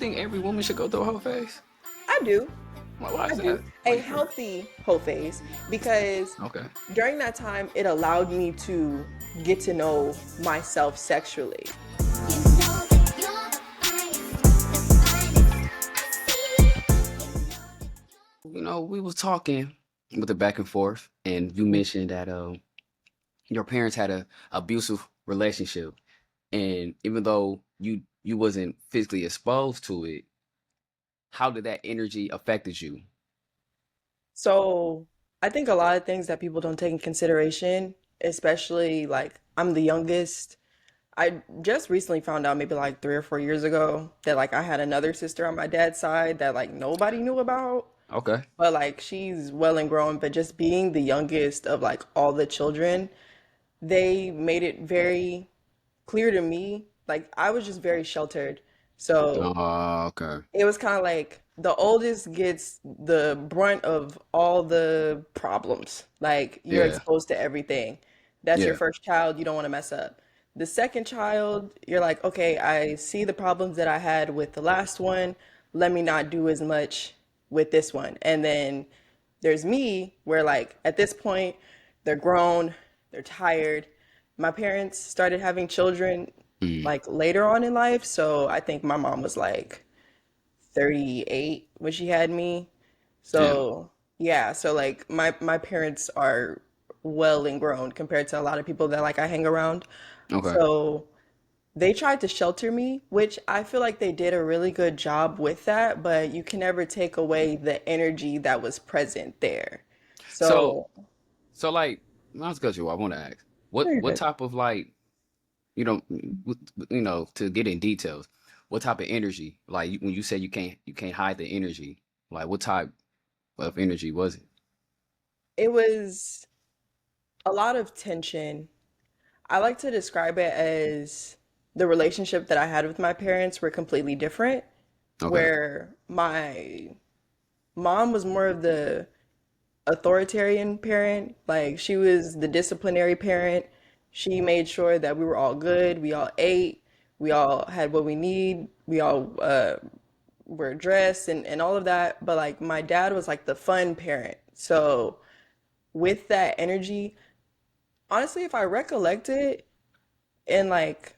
think every woman should go through a whole phase? I do. Why I is do. that? Why A you feel? healthy whole phase because Okay. during that time it allowed me to get to know myself sexually. We was talking with the back and forth, and you mentioned that your parents had a abusive relationship, and even though you wasn't physically exposed to it, how did that energy affected you? So I think a lot of things that people don't take in consideration, especially like I'm the youngest. I just recently found out maybe like 3 or 4 years ago that like I had another sister on my dad's side that like nobody knew about. Okay. But like she's well and grown, but just being the youngest of like all the children, they made it very clear to me. Like I was just very sheltered. So Okay. it was kind of like the oldest gets the brunt of all the problems. Like you're Yeah. exposed to everything. That's your Yeah. first child, you don't want to mess up. The second child, you're like, okay, I see the problems that I had with the last one. Let me not do as much with this one. And then there's me, where like at this point, they're grown, they're tired. My parents started having children Mm. like later on in life. So I think my mom was like 38 when she had me. Damn. So yeah, so like my parents are well and grown compared to a lot of people that like I hang around. Okay. So they tried to shelter me, which I feel like they did a really good job with that, but you can never take away the energy that was present there. So So, like, not to cut you off, I want to ask, no, you're what good. type of like, you know, to get in details, what type of energy, like when you say you can't hide the energy, like what type of energy was it? It was a lot of tension. I like to describe it as the relationship that I had with my parents were completely different, Okay. where my mom was more of the authoritarian parent. Like she was the disciplinary parent. She made sure that we were all good, we all ate, we all had what we need, we all were dressed and all of that. But like my dad was like the fun parent. So with that energy, honestly, if I recollect it in like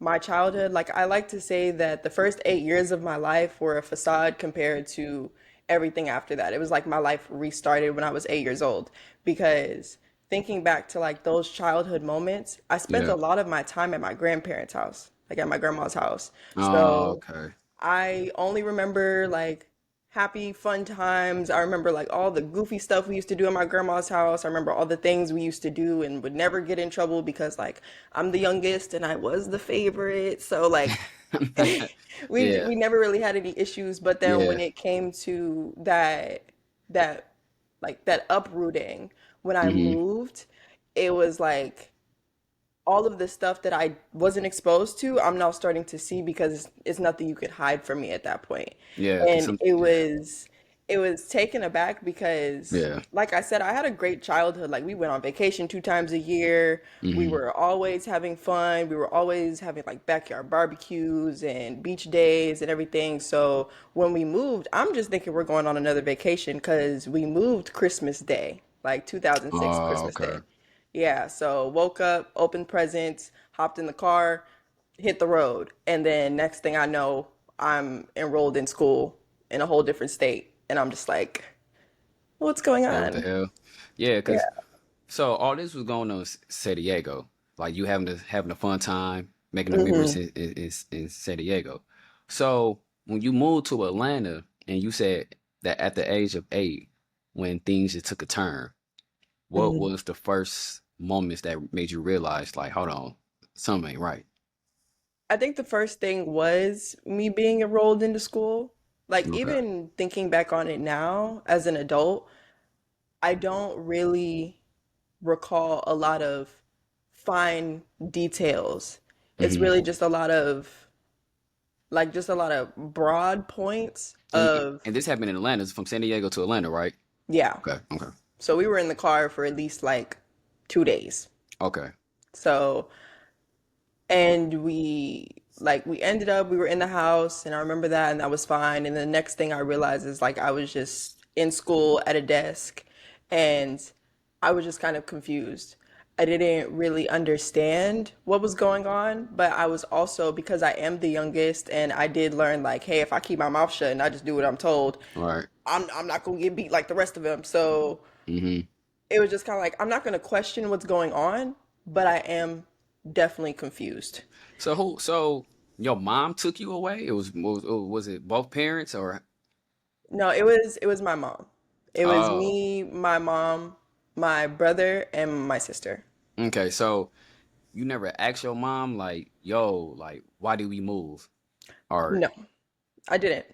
my childhood, like I like to say that the first 8 years of my life were a facade compared to everything after that. It was like my life restarted when I was 8 years old because thinking back to like those childhood moments, I spent Yeah. a lot of my time at my grandparents' house, like at my grandma's house. Oh, So okay. I only remember like happy, fun times. I remember like all the goofy stuff we used to do at my grandma's house. I remember all the things we used to do and would never get in trouble because like I'm the youngest and I was the favorite. So like Yeah. we never really had any issues. But then when Yeah. it came to that like that uprooting, when I Hmm. moved, it was like all of the stuff that I wasn't exposed to, I'm now starting to see because it's nothing you could hide from me at that point. Yeah. Cause And some. it Yeah. was it was taken aback because Yeah. like I said, I had a great childhood. Like we went on vacation 2 times a year. We Hmm. were always having fun. We were always having like backyard barbecues and beach days and everything. So when we moved, I'm just thinking we're going on another vacation because we moved Christmas Day, like 2006 Oh, Christmas okay. Day. Yeah, so woke up, opened presents, hopped in the car, hit the road, and then next thing I know, I'm enrolled in school in a whole different state, and I'm just like, what's going Like what the on? hell? Yeah. Yeah. Cause so all this was going on in San Diego, like you having a fun time, making the memories Hmm. in San Diego. So when you moved to Atlanta, and you said that at the age of 8, when things just took a turn, what Hmm. was the first moments that made you realize, like, hold on, something ain't right? I think the first thing was me being enrolled into school. Like Okay. even thinking back on it now as an adult, I don't really recall a lot of fine details. It's Hmm. really just a lot of like just a lot of broad points of And this happened in Atlanta. It's from San Diego to Atlanta, right? yeah. Okay. Okay. So we were in the car for at least like 2 days. Okay. So and we like we ended up, we were in the house, and I remember that, and that was fine. And the next thing I realized is like I was just in school at a desk, and I was just kind of confused. I didn't really understand what was going on, but I was also, because I am the youngest, and I did learn like, hey, if I keep my mouth shut and I just do what I'm told, Right. I'm not gonna get beat like the rest of them. So Hmm. it was just kind of like I'm not gonna question what's going on, but I am definitely confused. So your mom took you away? Was it both parents or No, it was my mom. It was oh, me, my mom, my brother, and my sister. okay. So you never asked your mom like, yo, like why did we move? Or No, I didn't.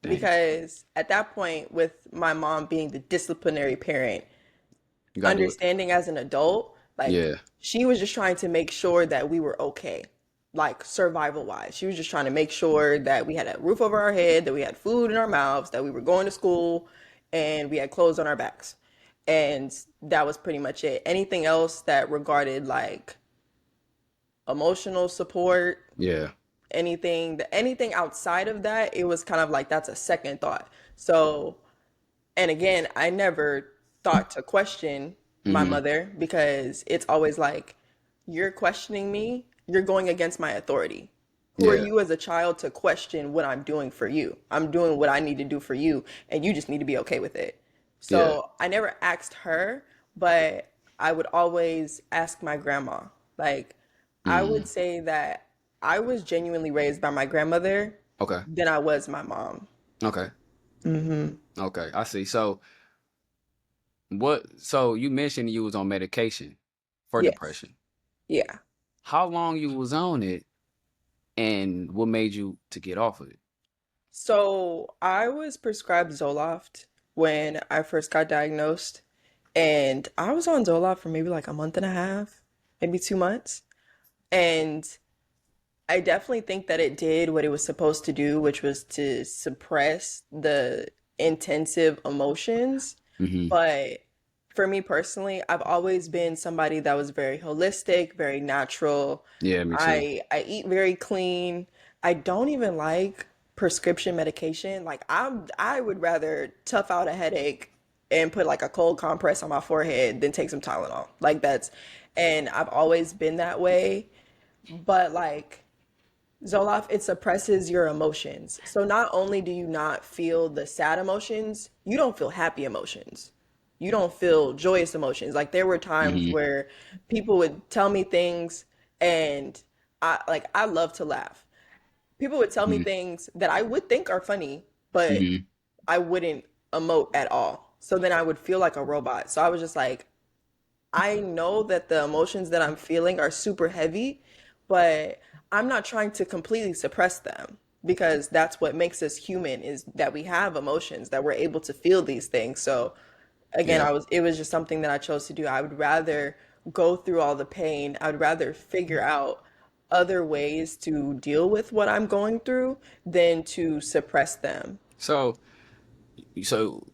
dang, Because at that point, with my mom being the disciplinary parent, you gotta do it. understanding as an adult, like Yeah, she was just trying to make sure that we were okay, like survival wise. She was just trying to make sure that we had a roof over our head, that we had food in our mouths, that we were going to school, and we had clothes on our backs. And that was pretty much it. Anything else that regarded like emotional support, yeah. anything outside of that, it was kind of like that's a second thought. So, and again, I never thought to question my Hmm. mother because it's always like, you're questioning me, you're going against my authority. Who are Yeah, you as a child to question what I'm doing for you? I'm doing what I need to do for you, and you just need to be okay with it. yeah. So I never asked her, but I would always ask my grandma. Like, I would Mm. say that I was genuinely raised by my grandmother Okay, than I was my mom. okay, Hmm. okay. I see. So what? So you mentioned you was on medication for Yes. depression. Yeah. How long you was on it, and what made you to get off of it? So I was prescribed Zoloft when I first got diagnosed, and I was on Zoloft for maybe like a month and a half, maybe 2 months. And I definitely think that it did what it was supposed to do, which was to suppress the intensive emotions. Hmm. But for me personally, I've always been somebody that was very holistic, very natural. Yeah, me too. I eat very clean. I don't even like prescription medication. Like I would rather tough out a headache and put like a cold compress on my forehead than take some Tylenol. Like that's, and I've always been that way. But like Zoloft, it suppresses your emotions. So not only do you not feel the sad emotions, you don't feel happy emotions. You don't feel joyous emotions. Like there were times Hmm. where people would tell me things and I love to laugh. People would tell me Hmm. things that I would think are funny, but Hmm. I wouldn't emote at all. So then I would feel like a robot. So I was just like, I know that the emotions that I'm feeling are super heavy, but I'm not trying to completely suppress them because that's what makes us human is that we have emotions, that we're able to feel these things. So again, Yeah. it was just something that I chose to do. I would rather go through all the pain. I would rather figure out other ways to deal with what I'm going through than to suppress them. So, so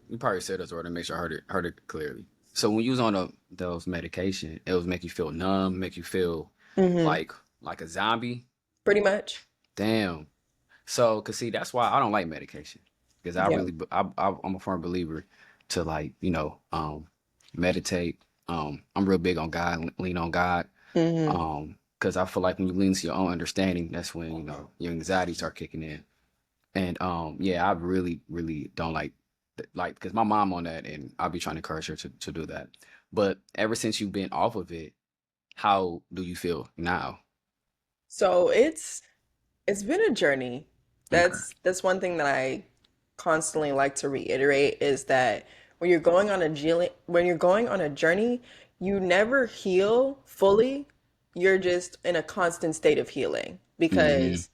you probably said this, or to make sure I heard it clearly. So when you was on those medication, it was make you feel numb, make you feel Hmm. like like a zombie. Pretty much. Damn. So, cause see, that's why I don't like medication, because I Yeah. really, I'm a firm believer to like, meditate. I'm real big on God, lean on God. Hmm. Cause I feel like when you lean to your own understanding, that's when, your anxiety start kicking in. And yeah, I really, really don't like, cause my mom on that, and I'll be trying to encourage her to do that. But ever since you've been off of it, how do you feel now? So it's been a journey. Okay. That's one thing that I constantly like to reiterate is that when you're going on a journey, you never heal fully. You're just in a constant state of healing Hmm. because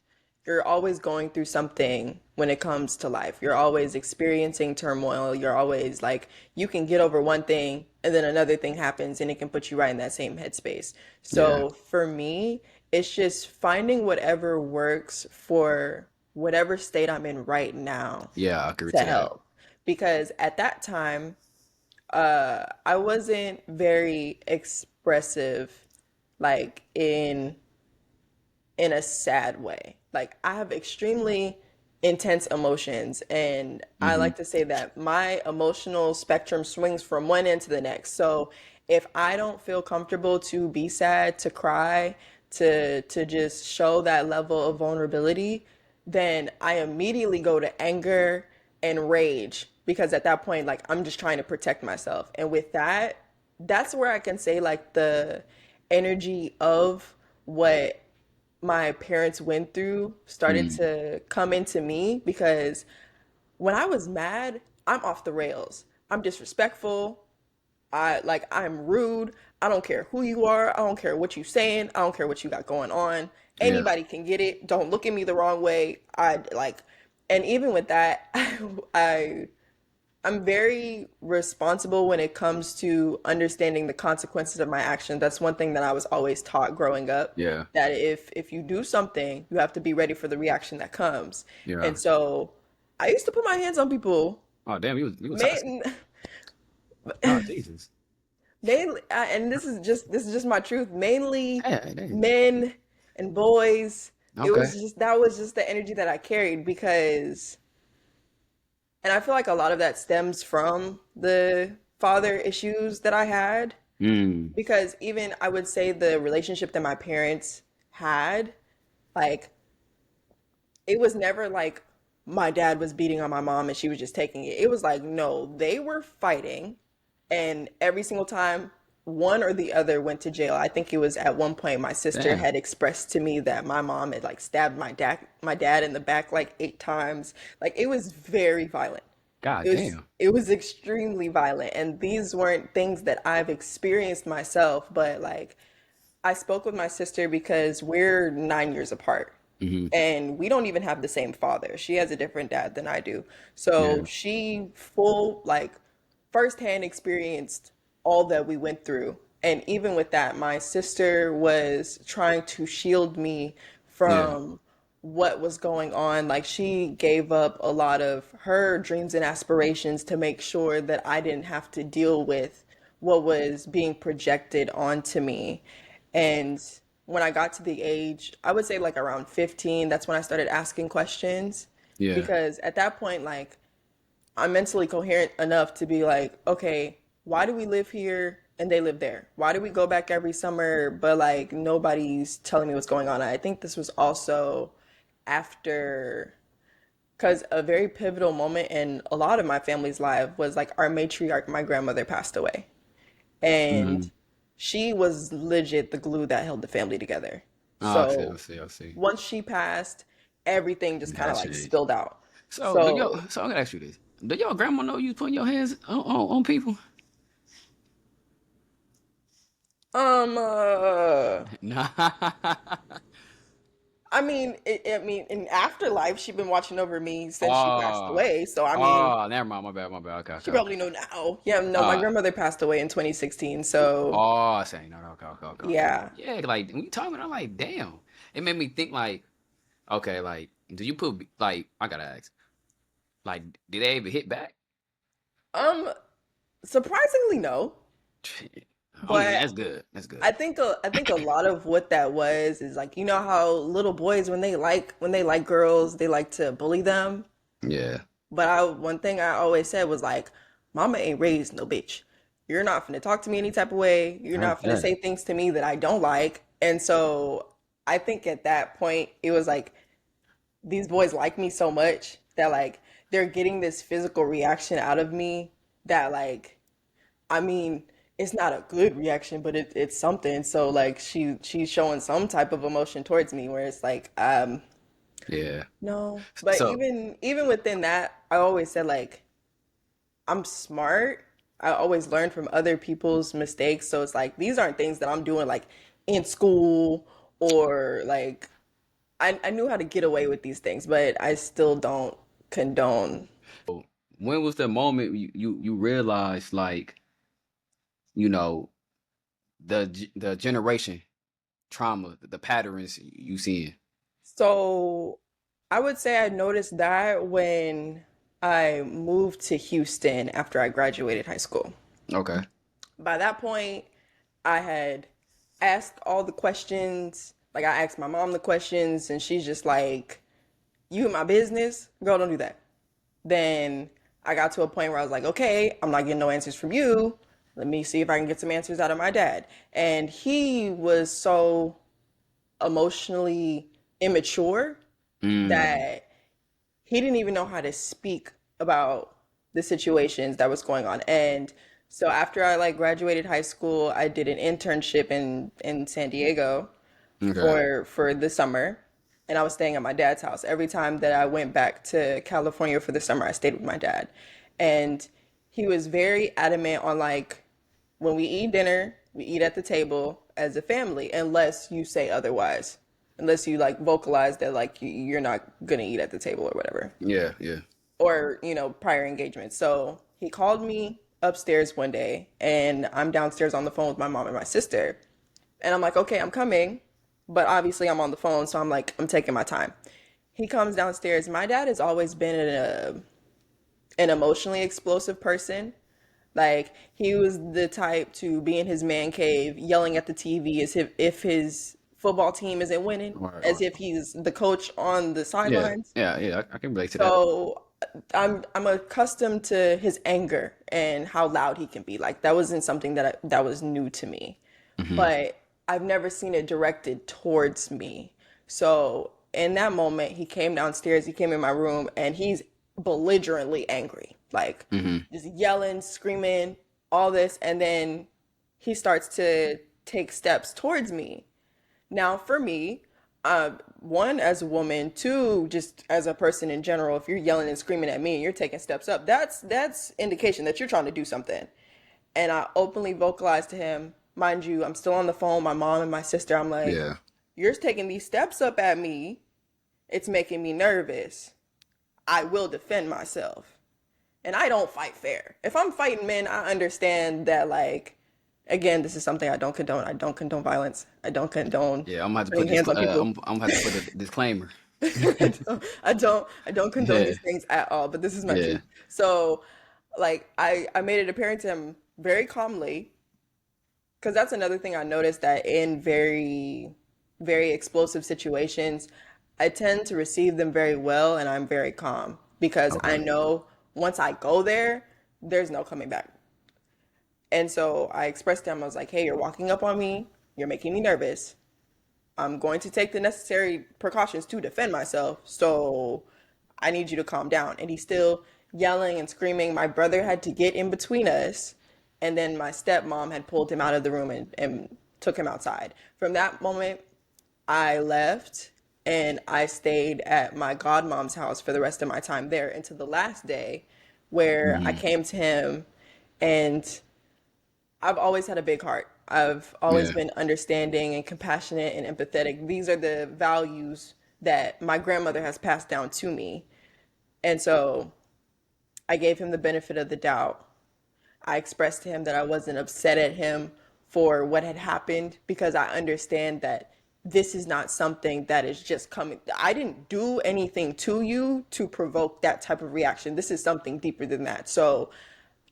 you're always going through something when it comes to life. You're always experiencing turmoil. You're always like, you can get over one thing and then another thing happens and it can put you right in that same headspace. Yeah. So for me, it's just finding whatever works for whatever state I'm in right now Yeah, I agree to to that. help. Because at that time, I wasn't very expressive, like in in a sad way. Like I have extremely intense emotions, and I Mm-hmm. like to say that my emotional spectrum swings from one end to the next. So if I don't feel comfortable to be sad, to cry, to just show that level of vulnerability, then I immediately go to anger and rage because at that point like I'm just trying to protect myself. And with that, that's where I can say like the energy of what my parents went through started Mm. to come into me because when I was mad, I'm off the rails. I'm disrespectful. I'm rude. I don't care who you are. I don't care what you saying. I don't care what you got going on. Yeah. Anybody can get it. Don't look at me the wrong way. And even with that, I I'm very responsible when it comes to understanding the consequences of my actions. That's one thing that I was always taught growing up, Yeah. that if you do something, you have to be ready for the reaction that comes. Yeah. And so I used to put my hands on people, Oh damn, you was toxic. main, Oh Jesus. mainly, and this is just my truth. Mainly Hey, hey. men and boys. It Okay. was just that was just the energy that I carried because, and I feel like a lot of that stems from the father issues that I had. Mm. Because even I would say the relationship that my parents had, like, it was never like my dad was beating on my mom and she was just taking it. It was like, no, they were fighting. And every single time one or the other went to jail, I think it was at one point my sister Damn. had expressed to me that my mom had like stabbed my dad in the back like 8 times. Like it was very violent. God It was damn. it was extremely violent, and these weren't things that I've experienced myself, but like I spoke with my sister because we're 9 years apart Mm-hmm. and we don't even have the same father. She has a different dad than I do. So Yeah. she full like firsthand experienced all that we went through. And even with that, my sister was trying to shield me Yeah. from what was going on. Like she gave up a lot of her dreams and aspirations to make sure that I didn't have to deal with what was being projected onto me. And when I got to the age, I would say like around 15, that's when I started asking questions Yeah. because at that point, like I'm mentally coherent enough to be like, okay, why do we live here and they live there? Why do we go back every summer, but like nobody's telling me what's going on? I think this was also after, because a very pivotal moment in a lot of my family's life was like our matriarch, my grandmother passed away. Mm-hmm. And she was legit the glue that held the family together. Oh, I see, I So see, I see. once she passed, everything just kind of like Gotcha. spilled out. So So, so I'm gonna ask you this. Do your grandma know you putting your hands on people? um, uh, Nah. I mean, in afterlife, she's been watching over me since she passed Oh. away. So, I mean, Oh, never mind. My bad. My bad. Okay, she okay, okay. probably know now. Yeah, no, my Uh, grandmother passed away in 2016. So, oh, I say no, no, okay, okay, okay, okay. yeah. Yeah, like when you talking, I'm like, damn. It made me think like, okay, like, do you put like I gotta ask, like, did they ever hit back? Um, Surprisingly, no. I mean, But that's good. That's good. I think a lot of what that was is like you know how little boys when they like girls they like to bully them. Yeah. But one thing I always said was like, Mama ain't raised no bitch. You're not finna talk to me any type of way. You're That's not finna that. say things to me that I don't like. And so I think at that point it was like these boys like me so much that like they're getting this physical reaction out of me that like I mean, it's not a good reaction, but it's something. So like she's showing some type of emotion towards me where it's like, Yeah. no. But So, even within that, I always said like I'm smart. I always learn from other people's mistakes. So it's like these aren't things that I'm doing like in school or like I knew how to get away with these things, but I still don't condone. when was the moment you realized like, you know, the generation trauma, the patterns you seeing? So I would say I noticed that when I moved to Houston after I graduated high school. Okay. By that point, I had asked all the questions Like I asked my mom the questions and she's just like, you in my business? Girl, don't do that. Then I got to a point where I was like, okay, I'm not getting no answers from you. Let me see if I can get some answers out of my dad. And he was so emotionally immature Mm. that he didn't even know how to speak about the situations that was going on. And so after I like graduated high school, I did an internship in San Diego Okay. for the summer, and I was staying at my dad's house. Every time that I went back to California for the summer, I stayed with my dad. And he was very adamant on like when we eat dinner, we eat at the table as a family unless you say otherwise. Unless you like vocalize that like you're not gonna eat at the table or whatever, Yeah, yeah. or prior engagements. So he called me upstairs one day and I'm downstairs on the phone with my mom and my sister, and I'm like, okay, I'm coming, but obviously I'm on the phone, so I'm like, I'm taking my time. He comes downstairs. My dad has always been an emotionally explosive person. Like he was the type to be in his man cave yelling at the TV as if his football team isn't winning, All right, all as right. if he's the coach on the Yeah, sidelines. yeah, yeah. I can relate to that. So I'm accustomed to his anger and how loud he can be. Like that wasn't something that was new to me, Hmm. but I've never seen it directed towards me. So in that moment, he came downstairs, he came in my room, and he's belligerently angry, like Hmm. just yelling, screaming, all this, and then he starts to take steps towards me. Now, for me, one, as a woman, two, just as a person in general, if you're yelling and screaming at me and you're taking steps up, that's indication that you're trying to do something. And I openly vocalized to him, mind you, I'm still on the phone, my mom and my sister. I'm like, Yeah, you're taking these steps up at me. It's making me nervous. I will defend myself. And I don't fight fair. If I'm fighting men, I understand that, like, again, this is something I don't condone. I don't condone violence. I don't condone yeah. I'm gonna have to put putting this. hands on people. I'm gonna have to put a disclaimer. I don't condone Yeah, these things at all, but this is my yeah, truth. So, like, I made it apparent to him very calmly, because that's another thing I noticed, that in very explosive situations, I tend to receive them very well and I'm very calm because I okay. know once I go there, there's no coming back. And so I expressed to him, I was like, hey, you're walking up on me, you're making me nervous. I'm going to take the necessary precautions to defend myself. So I need you to calm down. And he's still yelling and screaming. My brother had to get in between us. And then my stepmom had pulled him out of the room and took him outside. From that moment, I left and I stayed at my godmom's house for the rest of my time there until the last day where I Hmm. came to him. And I've always had a big heart. I've always Yeah, been understanding and compassionate and empathetic. These are the values that my grandmother has passed down to me. And so I gave him the benefit of the doubt. I expressed to him that I wasn't upset at him for what had happened because I understand that this is not something that is just coming. I didn't do anything to you to provoke that type of reaction. This is something deeper than that. So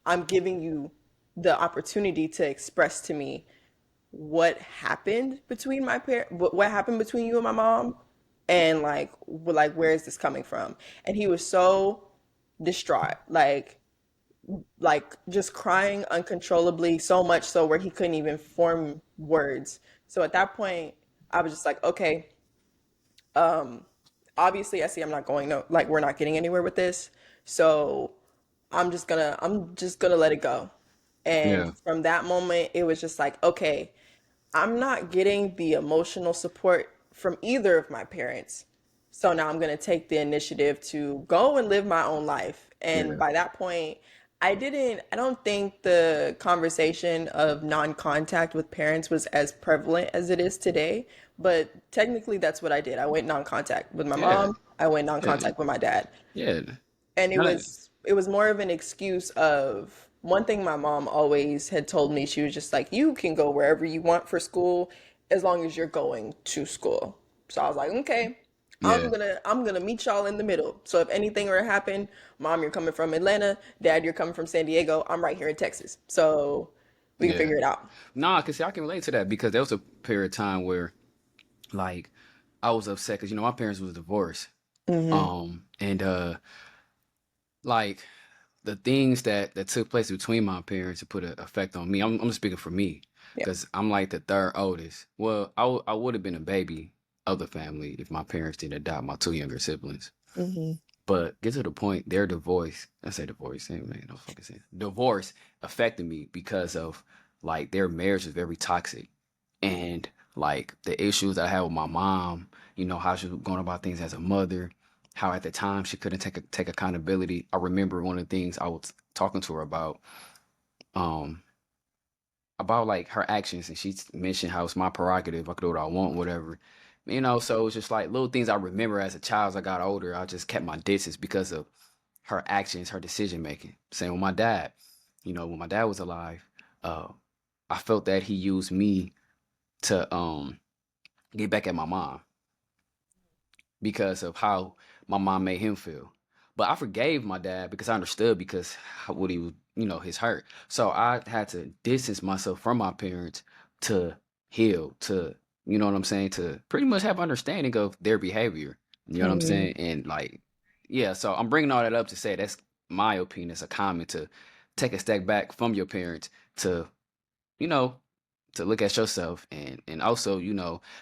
I'm giving you the opportunity to express to me what happened between my parent, what happened between you and my mom, and like where is this coming from? And he was so distraught, like just crying uncontrollably, so much so where he couldn't even form words. So at that point, I was just like, okay, obviously I see I'm not going no, like we're not getting anywhere with this. So I'm just gonna let it go. And yeah, from that moment, it was just like, okay, I'm not getting the emotional support from either of my parents. So now I'm going to take the initiative to go and live my own life. And yeah, by that point, I don't think the conversation of non-contact with parents was as prevalent as it is today. But technically, that's what I did. I went non-contact with my yeah, mom. I went yeah, non-contact with my dad. yeah. And it Not, was it was more of an excuse of one thing my mom always had told me. She was just like, you can go wherever you want for school as long as you're going to school. So I was like, okay, yeah, I'm gonna meet y'all in the middle. So if anything were to happen, mom, you're coming from Atlanta, dad, you're coming from San Diego, I'm right here in Texas. So we can yeah. figure it out. No, cause see, I can relate to that because there was a period of time where like I was upset because my parents was divorced. Hmm. And like the things that took place between my parents to put an effect on me. I'm speaking for me Yeah. because I'm like the third oldest. Well, I would have been a baby of the family if my parents didn't adopt my two younger siblings. Hmm. But get to the point, their divorce, I say divorce, ain't man, no fucking sense. Divorce affected me because of like their marriage is very toxic. And like the issues I had with my mom, how she was going about things as a mother, how at the time she couldn't take accountability. I remember one of the things I was talking to her um, about like her actions, and she mentioned how it's my prerogative, I could do what I want, whatever. So it's just like little things I remember as a child. As I got older, I just kept my distance because of her actions, her decision making. Same with my dad. When my dad was alive, uh, I felt that he used me to get back at my mom because of how my mom made him feel. But I forgave my dad because I understood because what he was, his hurt. So I had to distance myself from my parents to heal, to, you know what I'm saying, to pretty much have understanding of their behavior. You know what I'm Hmm. saying? And like, yeah, so I'm bringing all that up to say that's my opinion. It's a comment to take a step back from your parents to, you know, to look at yourself and also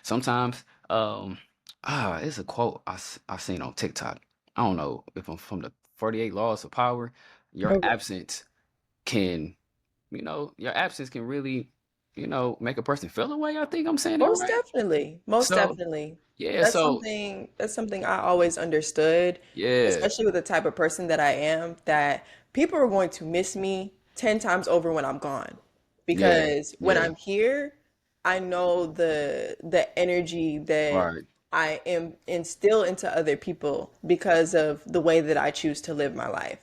sometimes it's a quote I seen on TikTok. I don't know if I'm from the 48 laws of power. Your Okay. absence can your absence can really make a person feel away. I think I'm saying that Most right. definitely. Most So definitely. yeah, That's so something I always understood, yeah, especially with the type of person that I am, that people are going to miss me 10 times over when I'm gone. yeah, Because when yeah, I'm here, I know the energy that right, I am instill into other people because of the way that I choose to live my life.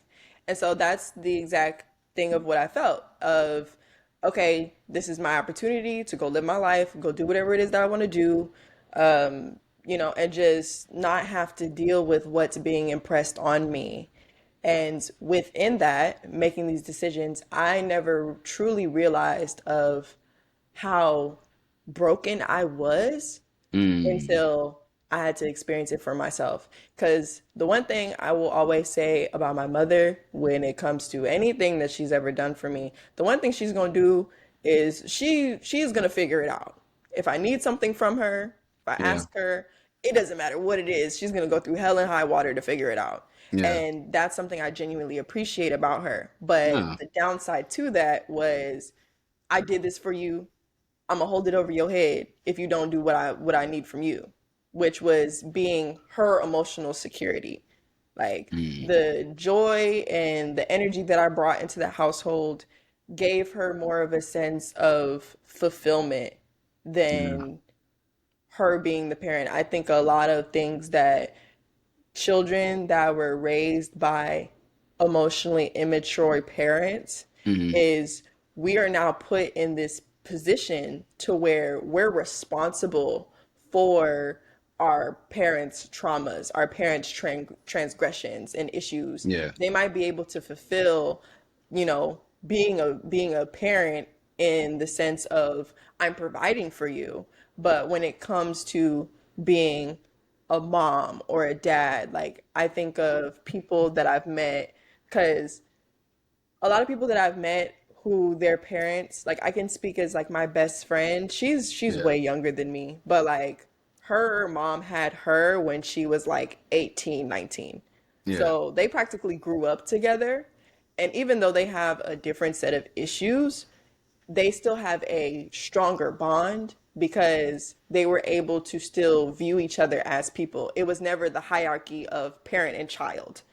And so that's the exact thing of what I felt of, okay, this is my opportunity to go live my life, go do whatever it is that I want to do, and just not have to deal with what's being impressed on me. And within that, making these decisions, I never truly realized of how broken I was mm, until I had to experience it for myself. Because the one thing I will always say about my mother when it comes to anything that she's ever done for me, the one thing she's gonna do is she's gonna figure it out. If I need something from her, if I yeah, ask her, it doesn't matter what it is, she's gonna go through hell and high water to figure it out. yeah, And that's something I genuinely appreciate about her. But yeah, the downside to that was I did this for you. I'm gonna hold it over your head if you don't do what I need from you, which was being her emotional security. Like mm, the joy and the energy that I brought into the household gave her more of a sense of fulfillment yeah, than her being the parent. I think a lot of things that children that were raised by emotionally immature parents mm, is we are now put in this position to where we're responsible for our parents' traumas, our parents' transgressions and issues. yeah, They might be able to fulfill, being a parent in the sense of I'm providing for you, but when it comes to being a mom or a dad, like I think of people that I've met, because a lot of people that I've met who their parents, like I can speak as like my best friend. She's yeah, way younger than me, but like her mom had her when she was like 18, 19. yeah, So they practically grew up together. And even though they have a different set of issues, they still have a stronger bond because they were able to still view each other as people. It was never the hierarchy of parent and child.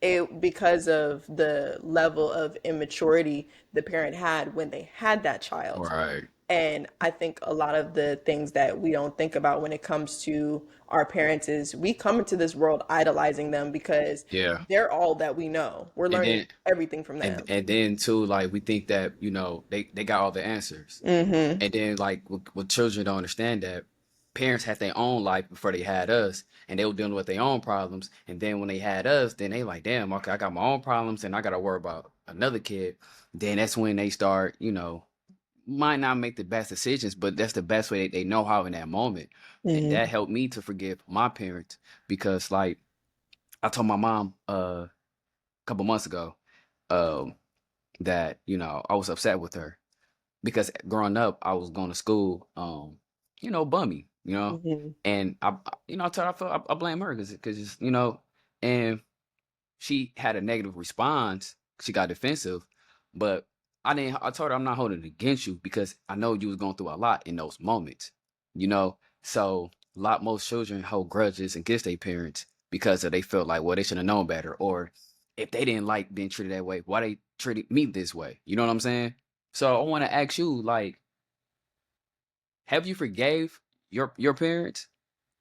It because of the level of immaturity the parent had when they had that child. right, And I think a lot of the things that we don't think about when it comes to our parents is we come into this world idolizing them because yeah. they're all that we know. We're And learning then everything from and them. and then too, like we think that they got all the answers, Hmm. and then like what children don't understand that parents had their own life before they had us, and they were dealing with their own problems, and then when they had us, then they like, damn, okay, I got my own problems, and I got to worry about another kid. Then that's when they start, might not make the best decisions, but that's the best way they know how in that moment. And that Hmm. helped me to forgive my parents because like I told my mom a couple months ago um that, I was upset with her because growing up I was going to school bummy, Hmm. and I told her I blame her because and she had a negative response. She got defensive, but I didn't. I told her I'm not holding it against you because I know you was going through a lot in those moments. So most children hold grudges against their parents because they felt like, well, they should have known better, or if they didn't like being treated that way, why they treated me this way? You know what I'm saying? So I want to ask you, like, have you forgave your parents?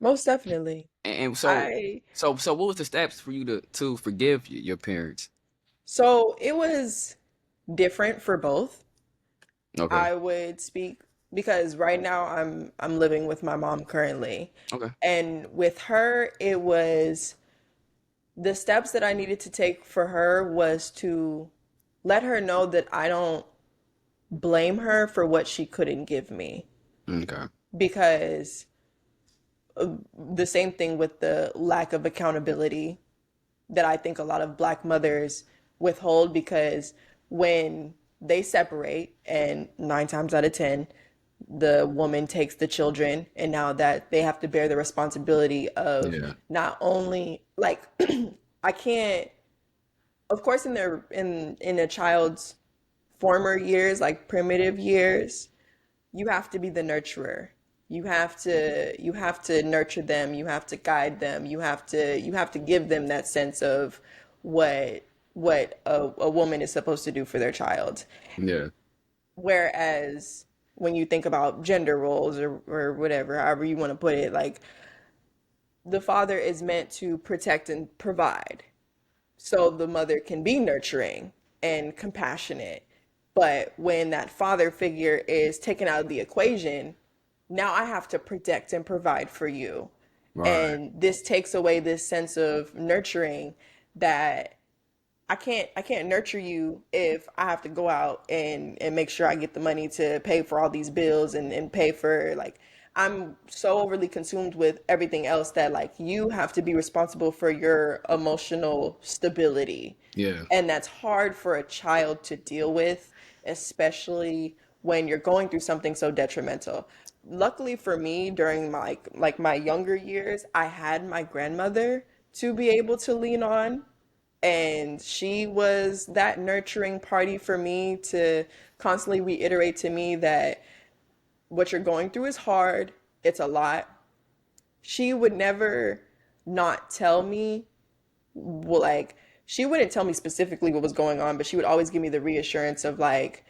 Most definitely. And so I so what was the steps for you to forgive your parents? So it was different for both. Okay. I would speak because right now I'm living with my mom currently. Okay. And with her, it was the steps that I needed to take for her was to let her know that I don't blame her for what she couldn't give me. Okay. Because the same thing with the lack of accountability that I think a lot of black mothers withhold because when they separate, and 9 times out of 10, the woman takes the children, and now that they have to bear the responsibility of Yeah. not only like I can't, of course, in a child's former years, like primitive years, you have to be the nurturer. You have to nurture them, you have to guide them, you have to give them that sense of what a woman is supposed to do for their child. Yeah. Whereas when you think about gender roles or whatever, however you want to put it, like the father is meant to protect and provide so the mother can be nurturing and compassionate. But when that father figure is taken out of the equation, now I have to protect and provide for you. Right. And this takes away this sense of nurturing that I can't nurture you if I have to go out and make sure I get the money to pay for all these bills and pay for like I'm so overly consumed with everything else that like you have to be responsible for your emotional stability. Yeah. And that's hard for a child to deal with, especially when you're going through something so detrimental. Luckily for me, during my younger years, I had my grandmother to be able to lean on, and she was that nurturing party for me to constantly reiterate to me that what you're going through is hard, it's a lot. She would never not tell me, well, like, she wouldn't tell me specifically what was going on, but she would always give me the reassurance of, like,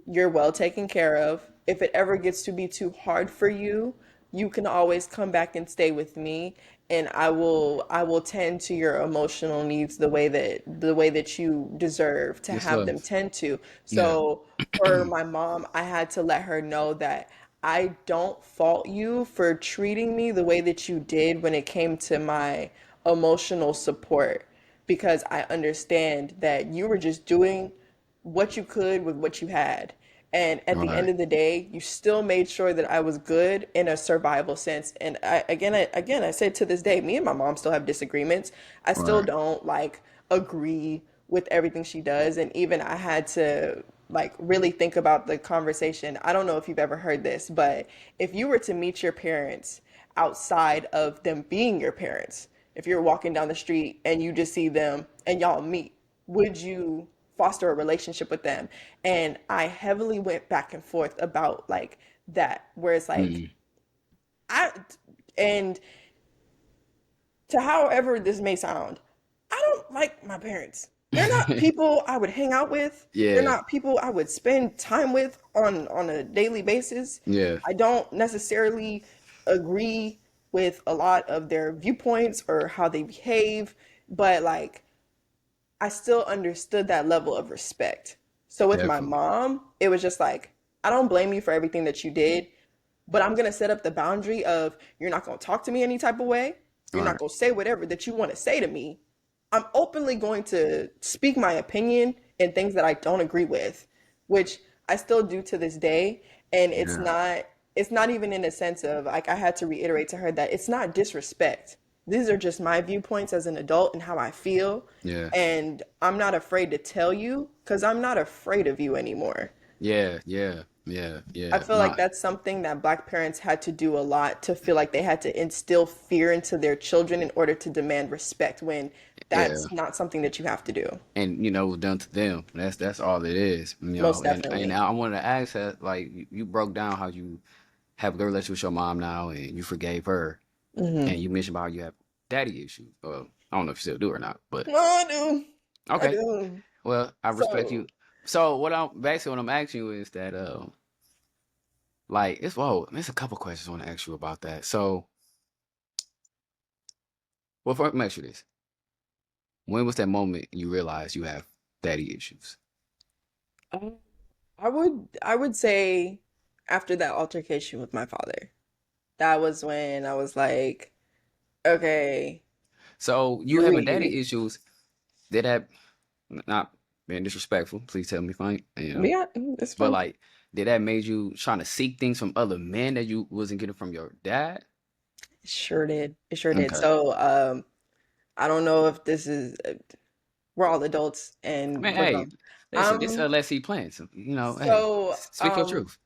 you're well taken care of. If it ever gets to be too hard for you, you can always come back and stay with me, and I will tend to your emotional needs the way that you deserve to It's have love. them tend to. Yeah. So for my mom, I had to let her know that I don't fault you for treating me the way that you did when it came to my emotional support, because I understand that you were just doing what you could with what you had. And at the end Right. of the day, you still made sure that I was good in a survival sense. And I say to this day, me and my mom still have disagreements. I still Right. don't like agree with everything she does. And even I had to like really think about the conversation. I don't know if you've ever heard this, but if you were to meet your parents outside of them being your parents, if you're walking down the street and you just see them and y'all meet, would you foster a relationship with them? And I heavily went back and forth about like that, where it's like Mm. I and to however this may sound, I don't like my parents. They're not people I would hang out with. They're Yeah. not people I would spend time with on a daily basis. Yeah. I don't necessarily agree with a lot of their viewpoints or how they behave, but like I still understood that level of respect. So with my Definitely. mom, it was just like, I don't blame you for everything that you did, but I'm gonna set up the boundary of you're not gonna talk to me any type of way. You're not Right. gonna say whatever that you want to say to me. I'm openly going to speak my opinion in things that I don't agree with, which I still do to this day, and Yeah. it's not even in a sense of like I had to reiterate to her that it's not disrespect. These are just my viewpoints as an adult and how I feel, Yeah. and I'm not afraid to tell you because I'm not afraid of you anymore. Yeah. Yeah. Yeah. I Yeah. feel like No. that's something that Black parents had to do a lot to feel like they had to instill fear into their children in order to demand respect when Yeah. that's not something that you have to do. And you know, it was done to them. That's all it is. You know, Most and definitely. I wanted to ask her, like, you broke down how you have a good relationship with your mom now, and you forgave her, Hmm. and you mentioned about how you have daddy issues. I don't know if you still do or not, but No, I do. I okay. do. Well, I respect So, you. So what I'm asking you is that like there's a couple questions I want to ask you about that. So, well, first, let me ask you this: when was that moment you realized you have daddy issues? uh, I would say after that altercation with my father, that was when I was like, okay, So you having really, daddy issues? Did that not being disrespectful? Please tell me fine. yeah, it's But fun. like, did that made you trying to seek things from other men that you wasn't getting from your dad? It sure did. It sure did. Okay. So, I don't know if this is, we're all adults I and mean, we're hey, grown. listen, this Um, Let's See plans. Hey, so, speak your truth.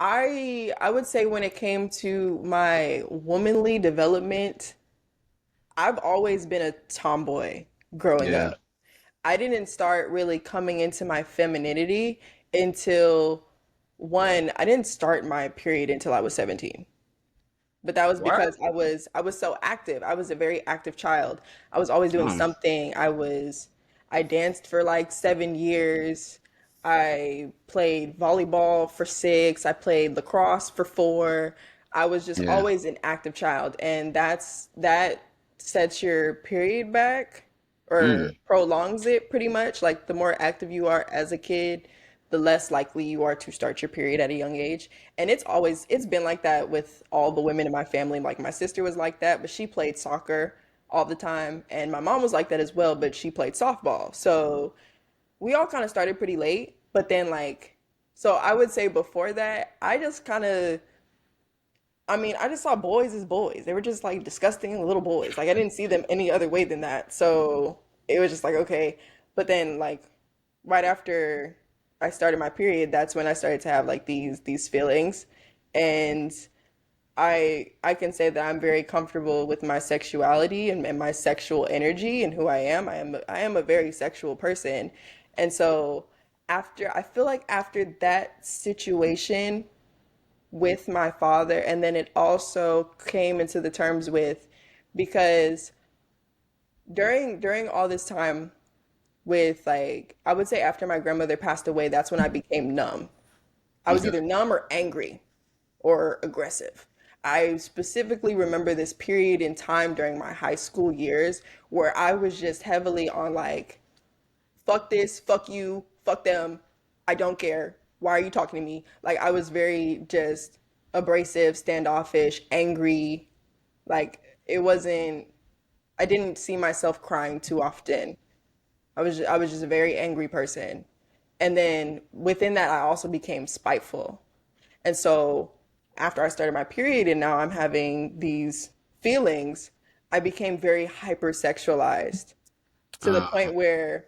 I would say when it came to my womanly development, I've always been a tomboy growing Yeah. up. I didn't start really coming into my femininity until I didn't start my period until I was 17. But that was What? because I was so active. I was a very active child. I was always doing Mm, something. I danced for like 7 years. I played volleyball for 6. I played lacrosse for 4. I was just yeah. always an active child, and that sets your period back or Mm, prolongs it pretty much. Like the more active you are as a kid, the less likely you are to start your period at a young age. And it's been like that with all the women in my family. Like my sister was like that, but she played soccer all the time, and my mom was like that as well, but she played softball. So we all kind of started pretty late, but then like so I would say before that, I just saw boys as boys. They were just like disgusting little boys. Like I didn't see them any other way than that. So it was just like, okay. But then like right after I started my period, that's when I started to have like these feelings. And I can say that I'm very comfortable with my sexuality and my sexual energy and who I am. I am a very sexual person. And so I feel like after that situation with my father, and then it also came into the terms with because during all this time with like I would say after my grandmother passed away, that's when I became numb. I was okay. either numb or angry or aggressive. I specifically remember this period in time during my high school years where I was just heavily on like fuck this, fuck you, fuck them. I don't care. Why are you talking to me? Like I was very just abrasive, standoffish, angry. Like it wasn't I didn't see myself crying too often. I was just a very angry person. And then within that I also became spiteful. And so after I started my period and now I'm having these feelings, I became very hypersexualized to the Uh, point where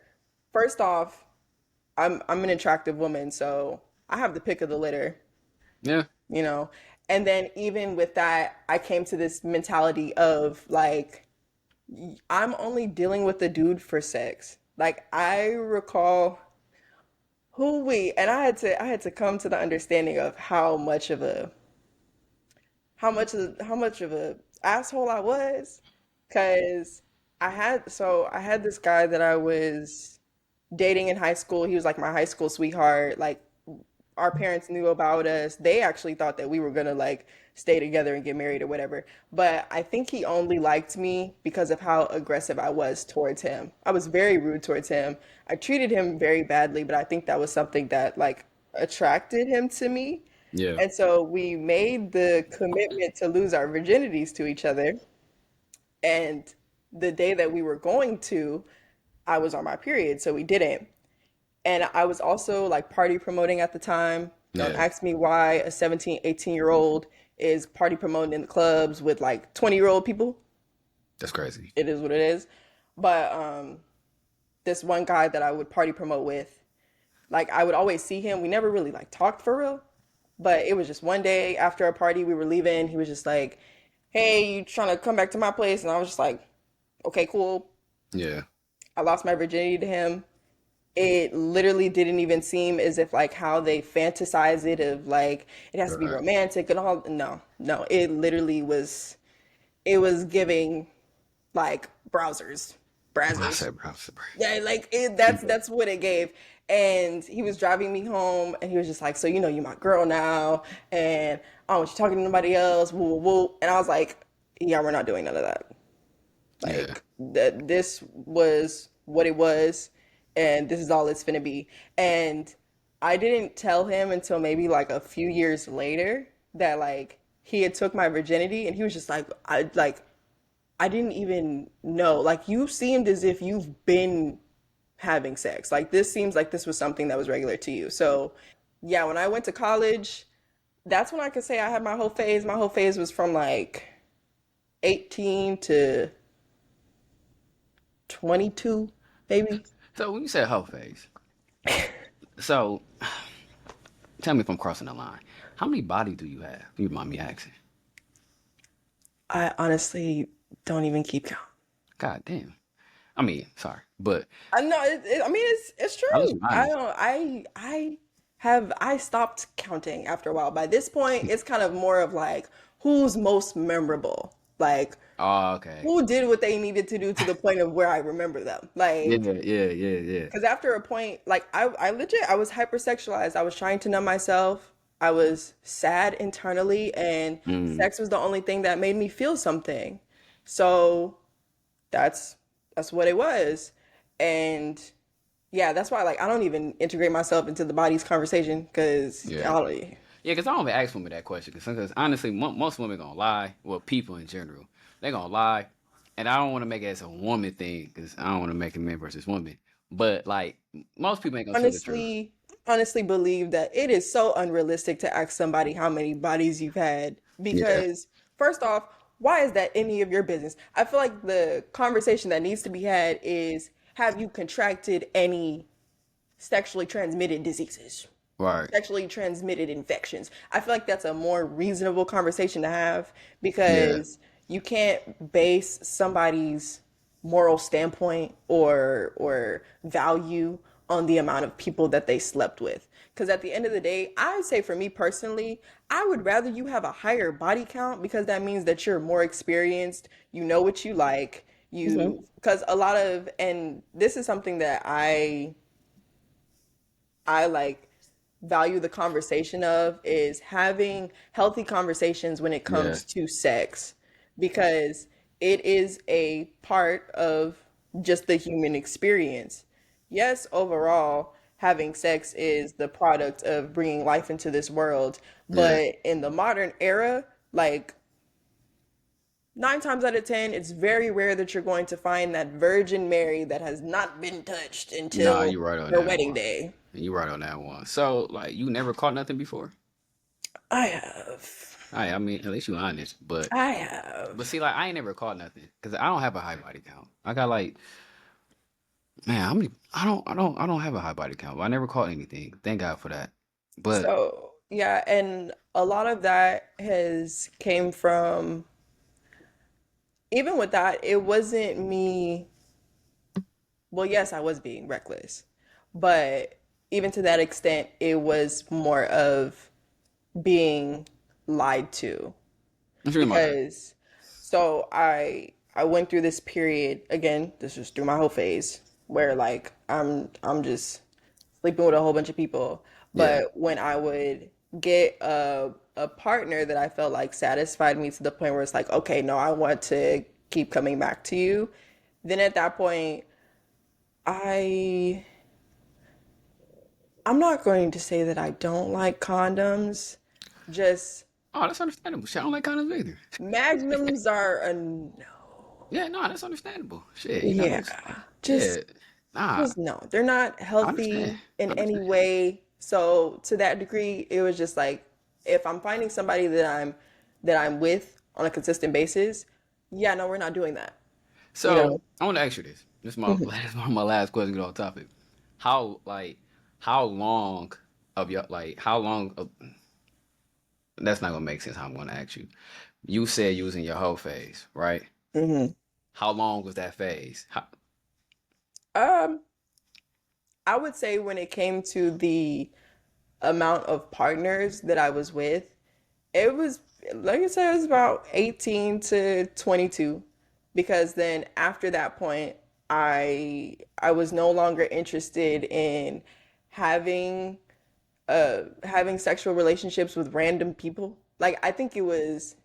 first off I'm an attractive woman, so I have the pick of the litter, yeah. you know. And then even with that, I came to this mentality of like I'm only dealing with the dude for sex. Like I recall who we and I had to come to the understanding of how much of a asshole I was cuz I had this guy that I was dating in high school. He was like my high school sweetheart. Like our parents knew about us. They actually thought that we were gonna like stay together and get married or whatever. But I think he only liked me because of how aggressive I was towards him. I was very rude towards him. I treated him very badly, but I think that was something that like attracted him to me. Yeah. And so we made the commitment to lose our virginities to each other. And the day that we were going to, I was on my period, so we didn't. And I was also like party promoting at the time. Don't Yeah, ask me why a 17, 18-year-old is party promoting in the clubs with like 20-year-old people. that's crazy. It is what it is. But this one guy that I would party promote with, like I would always see him. We never really like talked for real, but it was just one day after a party we were leaving, he was just like, "Hey, you trying to come back to my place?" And I was just like, "Okay, cool." Yeah, I lost my virginity to him. It literally didn't even seem as if like how they fantasize it of like it has to be right. romantic and all. No, no, it literally was. It was giving like I browsers. said, bro, I said, bro. Yeah, like Yeah. that's what it gave. And he was driving me home, and he was just like, "So you know, you're my girl now, and I don't want you talking to nobody else." Woo, woo, woo. And I was like, "Yeah, we're not doing none of that. Yeah. Like that, this was what it was, and this is all it's gonna be." And I didn't tell him until maybe like a few years later that like he had took my virginity, and he was just like, I didn't even know. Like you seemed as if you've been having sex. Like this seems like this was something that was regular to you. So yeah, when I went to college, that's when I could say I had my whole phase. My whole phase was from like 18 to 22, maybe. So when you said hoe phase, so tell me if I'm crossing the line. How many bodies do you have? You mind me asking? I honestly don't even keep count. God damn. I mean, sorry, but I know. I mean, it's I was true. I honest. don't. I stopped counting after a while. By this point, it's kind of more of like who's most memorable. Like Oh, okay. who did what they needed to do to the point of where I remember them. Yeah, Like, yeah, yeah, yeah. because after a point, like I legit, I was hypersexualized. I was trying to numb myself. I was sad internally, and Mm, sex was the only thing that made me feel something. So that's that's what it was. And yeah, that's why like I don't even integrate myself into the body's conversation because yeah. I Yeah, because I don't even ask women that question. Because honestly, most women gonna lie. Well, people in general, they gonna lie, and I don't want to make it as a woman thing because I don't want to make it man versus woman. But like most people ain't gonna tell the truth. honestly believe that it is so unrealistic to ask somebody how many bodies you've had Yeah, because first off, why is that any of your business? I feel like the conversation that needs to be had is have you contracted any sexually transmitted diseases? right. Sexually transmitted infections. I feel like that's a more reasonable conversation to have Yeah, because you can't base somebody's moral standpoint or value on the amount of people that they slept with. Because at the end of the day, I would say for me personally, I would rather you have a higher body count because that means that you're more experienced, you know what you like, hmm, because a lot of, and this is something that I like value the conversation of is having healthy conversations when it yeah, comes to sex because it is a part of just the human experience. Yes, overall, having sex is the product of bringing life into this world, yeah. but in the modern era, like 9 times out of 10, it's very rare that you're going to find that Virgin Mary that has not been touched Nah, until you right on her that wedding one. day. You right on that one. So like, you never caught nothing before? I have. I mean, at least you honest. I But have. see, like, I ain't never caught nothing because I don't have a high body count. I got like, man, how many? I don't have a high body count. I never caught anything. Thank God for that. But So, yeah, and a lot of that has came from, even with that, it wasn't me. Well, yes, I was being reckless, but even to that extent, it was more of being lied to. what you mean by that? Because so I went through this period again, this was through my whole phase where like I'm just sleeping with a whole bunch of people. Yeah, But when I would get a partner that I felt like satisfied me to the point where it's like, okay, no, I want to keep coming back to you, then at that point I I'm not going to say that I don't like condoms. Just oh, that's understandable. Shit, I don't like condoms either. magnums are a no. Yeah, no, that's understandable. Shit, you know, Yeah, it's just yeah. Nah, Just no, they're not I understand. healthy I in any understand. way. So to that degree, it was just like if I'm finding somebody that I'm with on a consistent basis, yeah, no, we're not doing that. You So know. I want to ask you this. This is my Mhm. last my last question. To get on topic. How like how long of your like how long of, that's not gonna make sense. How I'm gonna ask you. You said you was in your whole phase, right? Mhm. How long was that phase? How, Um, I would say when it came to the amount of partners that I was with, it was like I said, it was about 18 to 22 because then after that point, I was no longer interested in having having sexual relationships with random people. Like I think it was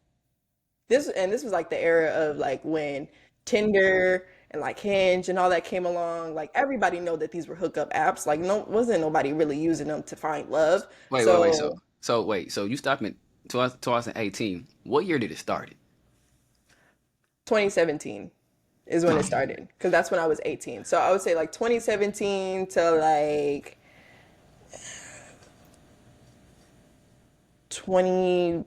this was like the era of like when Tinder and like Hinge and all that came along. Like everybody know that these were hookup apps. Like no wasn't nobody really using them to find love. wait. So So you stopped in 2018. What year did it start? 2017 is when it started because that's when I was 18. So I would say like 2017 to like 20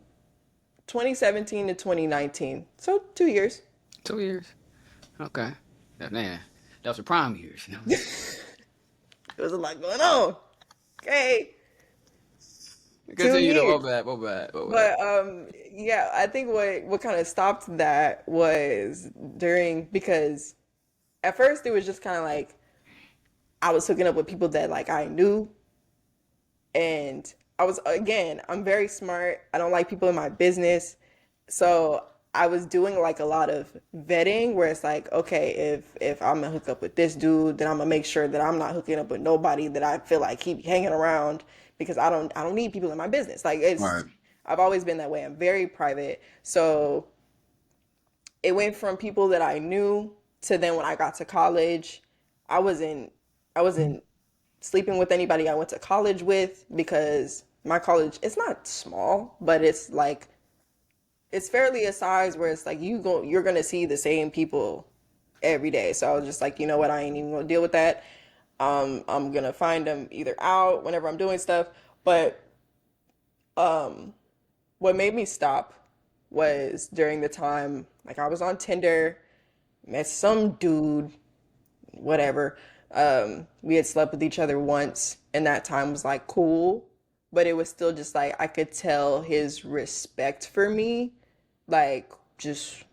2017 to 2019. So 2 years. 2 years. Okay. Man, that was the prime years. You know what I'm saying? There was a lot going on. Okay. two Continue to years. my bad, my bad, my bad. But yeah, I think what kind of stopped that was during because at first it was just kind of like I was hooking up with people that like I knew and I was again, I'm very smart. I don't like people in my business. So I was doing like a lot of vetting where it's like, okay, if I'm gonna hook up with this dude, then I'm gonna make sure that I'm not hooking up with nobody that I feel like he be hanging around because I don't need people in my business. Like Right. it's I've always been that way. I'm very private. So it went from people that I knew to then when I got to college, I wasn't I wasn't sleeping with anybody I went to college with because my college it's not small, but it's like it's fairly a size where it's like you're gonna see the same people every day. So I was just like, you know what, I ain't even gonna deal with that. I'm gonna find them either out whenever I'm doing stuff. But what made me stop was during the time like I was on Tinder, met some dude, whatever. We had slept with each other once, and that time was like cool, but it was still just like I could tell his respect for me, like just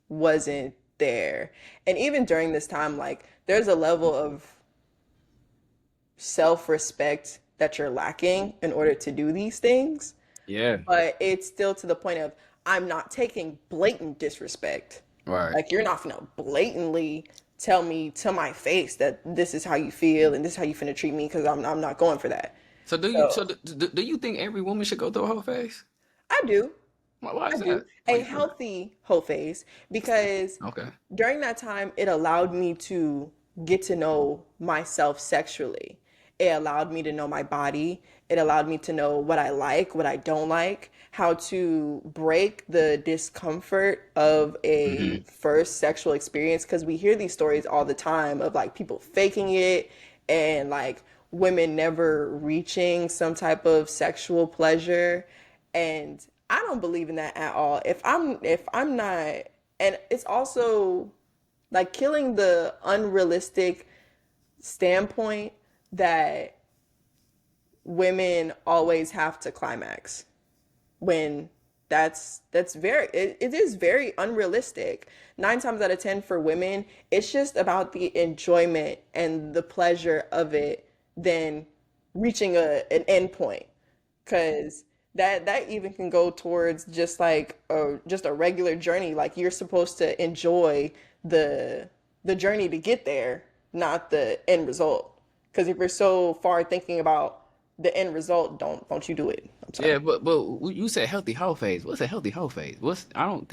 wasn't there. And even during this time, like there's a level of self respect that you're lacking in order to do these things, Yeah. but it's still to the point of I'm not taking blatant disrespect. Right. Like you're not gonna blatantly tell me to my face that this is how you feel and this is how you finna treat me because I'm not going for that. So do you? So So do you think every woman should go through a whole phase? I do. Why I is do that? Why a you feel that? healthy whole phase because Okay. during that time it allowed me to get to know myself sexually. It allowed me to know my body. It allowed me to know what I like, what I don't like, how to break the discomfort of a Hmm. first sexual experience because we hear these stories all the time of like people faking it and like women never reaching some type of sexual pleasure and I don't believe in that at all. If I'm not and it's also like killing the unrealistic standpoint that women always have to climax when that's very it is very unrealistic. 9 times out of 10 for women, it's just about the enjoyment and the pleasure of it than reaching an end point because that even can go towards just a regular journey like you're supposed to enjoy the the journey to get there, not the end result, because if you're so far thinking about the end result, don't you do it. I'm sorry. Yeah, but you said healthy whole phase. What's a healthy whole phase? What's I don't.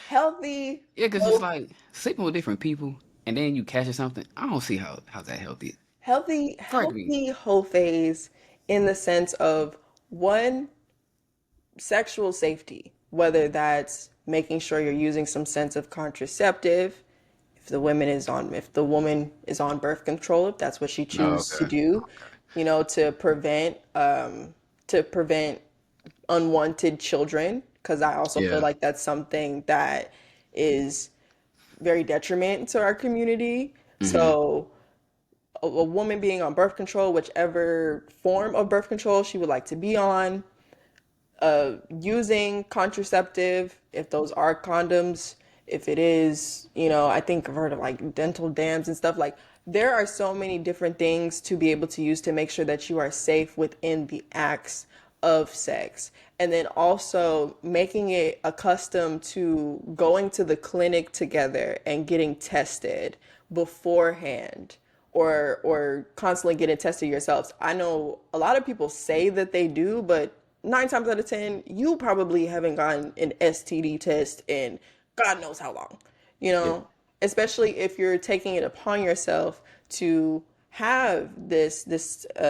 Healthy Yeah, because it's whole like sleeping with different people and then you catching something. I don't see how's that healthy. Explain to me. healthy whole phase in the sense of one, sexual safety, whether that's making sure you're using some sense of contraceptive, if the woman is on birth control, if that's what she Oh, chooses to okay. do, Okay. to prevent unwanted children, because I also feel Yeah. like that's something that is very detriment to our community. Mm-hmm. So a woman being on birth control, whichever form of birth control she would like to be on, using contraceptive, if those are condoms, if it is, I think I've heard of like dental dams and stuff. Like, there are so many different things to be able to use to make sure that you are safe within the acts of sex. And then also making it accustomed to going to the clinic together and getting tested beforehand, or constantly getting tested yourselves. I know a lot of people say that they do, but 9 times out of 10, you probably haven't gotten an STD test in God knows how long, you Yeah. know, especially if you're taking it upon yourself to have this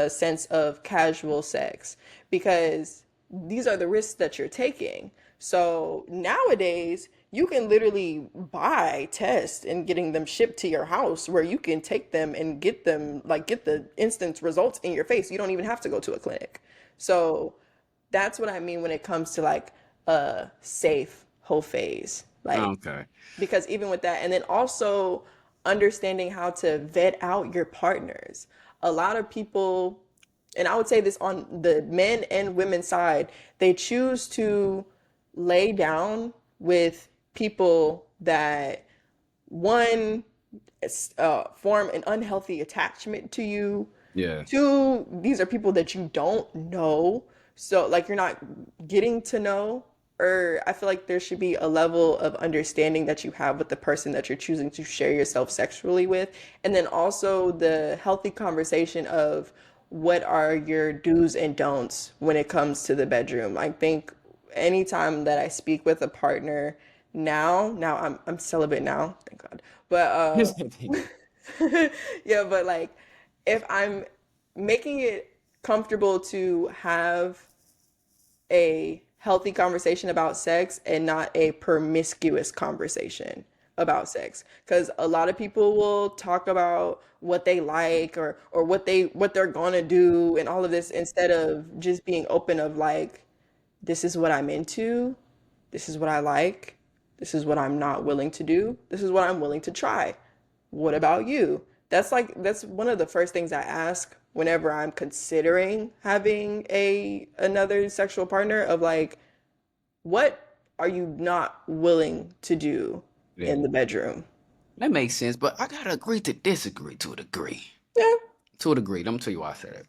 sense of casual sex, because these are the risks that you're taking. So nowadays, you can literally buy tests and getting them shipped to your house, where you can take them and get them, like, get the instant results in your face. You don't even have to go to a clinic. So that's what I mean when it comes to like a safe whole phase. Like, Okay. because even with that, and then also understanding how to vet out your partners. A lot of people, and I would say this on the men and women side, they choose to lay down with people that, one, form an unhealthy attachment to you. Yeah. Two, these are people that you don't know. So, like, you're not getting to know. Or I feel like there should be a level of understanding that you have with the person that you're choosing to share yourself sexually with. And then also the healthy conversation of what are your do's and don'ts when it comes to the bedroom. I think anytime that I speak with a partner now I'm celibate now, thank God. But yeah, but like, if I'm making it comfortable to have a healthy conversation about sex and not a promiscuous conversation about sex, because a lot of people will talk about what they like, or what they're gonna do and all of this, instead of just being open of like, this is what I'm into, this is what I like, this is what I'm not willing to do, this is what I'm willing to try. What about you? That's one of the first things I ask whenever I'm considering having a another sexual partner, of like, what are you not willing to do Yeah. in the bedroom? That makes sense, but I gotta agree to disagree to a degree. Yeah, To a degree. Let me tell you why I said it.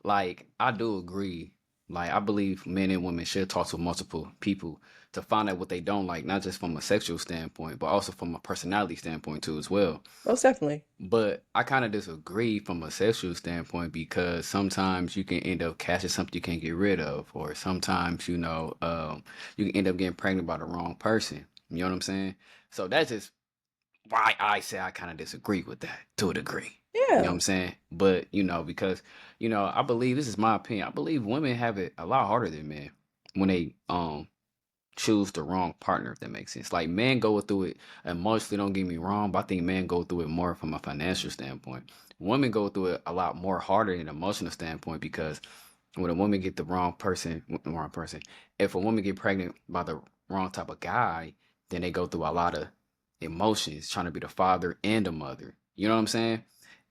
Like, I do agree. Like, I believe men and women should talk to multiple people to find out what they don't like, not just from a sexual standpoint, but also from a personality standpoint too as well. most definitely. But I kind of disagree from a sexual standpoint because sometimes you can end up catching something you can't get rid of, or sometimes you can end up getting pregnant by the wrong person. You know what I'm saying? So that's just why I say I kind of disagree with that to a degree. You know what Yeah, I'm saying? But because I believe this is my opinion. I believe women have it a lot harder than men when they choose the wrong partner, if that makes sense. Like, men go through it emotionally, don't get me wrong, but I think men go through it more from a financial standpoint. Women go through it a lot more harder in an emotional standpoint because when a woman get the wrong person, if a woman get pregnant by the wrong type of guy, then they go through a lot of emotions trying to be the father and the mother. You know what I'm saying?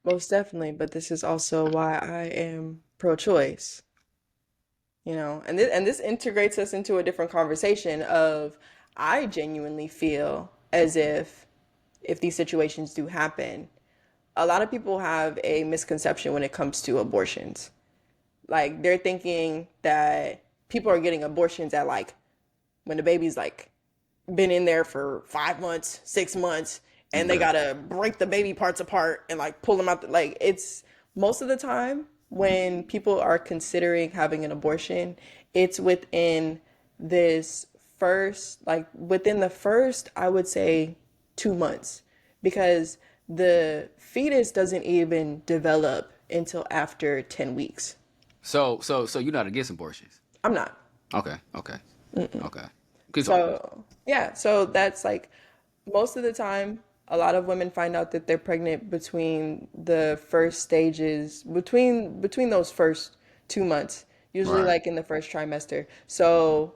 most definitely. But this is also why I am pro-choice. And this integrates us into a different conversation of, I genuinely feel as if these situations do happen, a lot of people have a misconception when it comes to abortions. Like, they're thinking that people are getting abortions at, like, when the baby's like been in there for 5 months, 6 months, and they Okay. gotta break the baby parts apart and like pull them out. Like, it's most of the time when people are considering having an abortion, it's this within the first, I would say, 2 months, because the fetus doesn't even develop until after 10 weeks. So you're not against abortions? I'm not. Okay. Okay. Okay. Keep talking. So, yeah, so that's like, most of the time. A lot of women find out that they're pregnant between the first stages, between those first 2 months, usually Right. like in the first trimester. So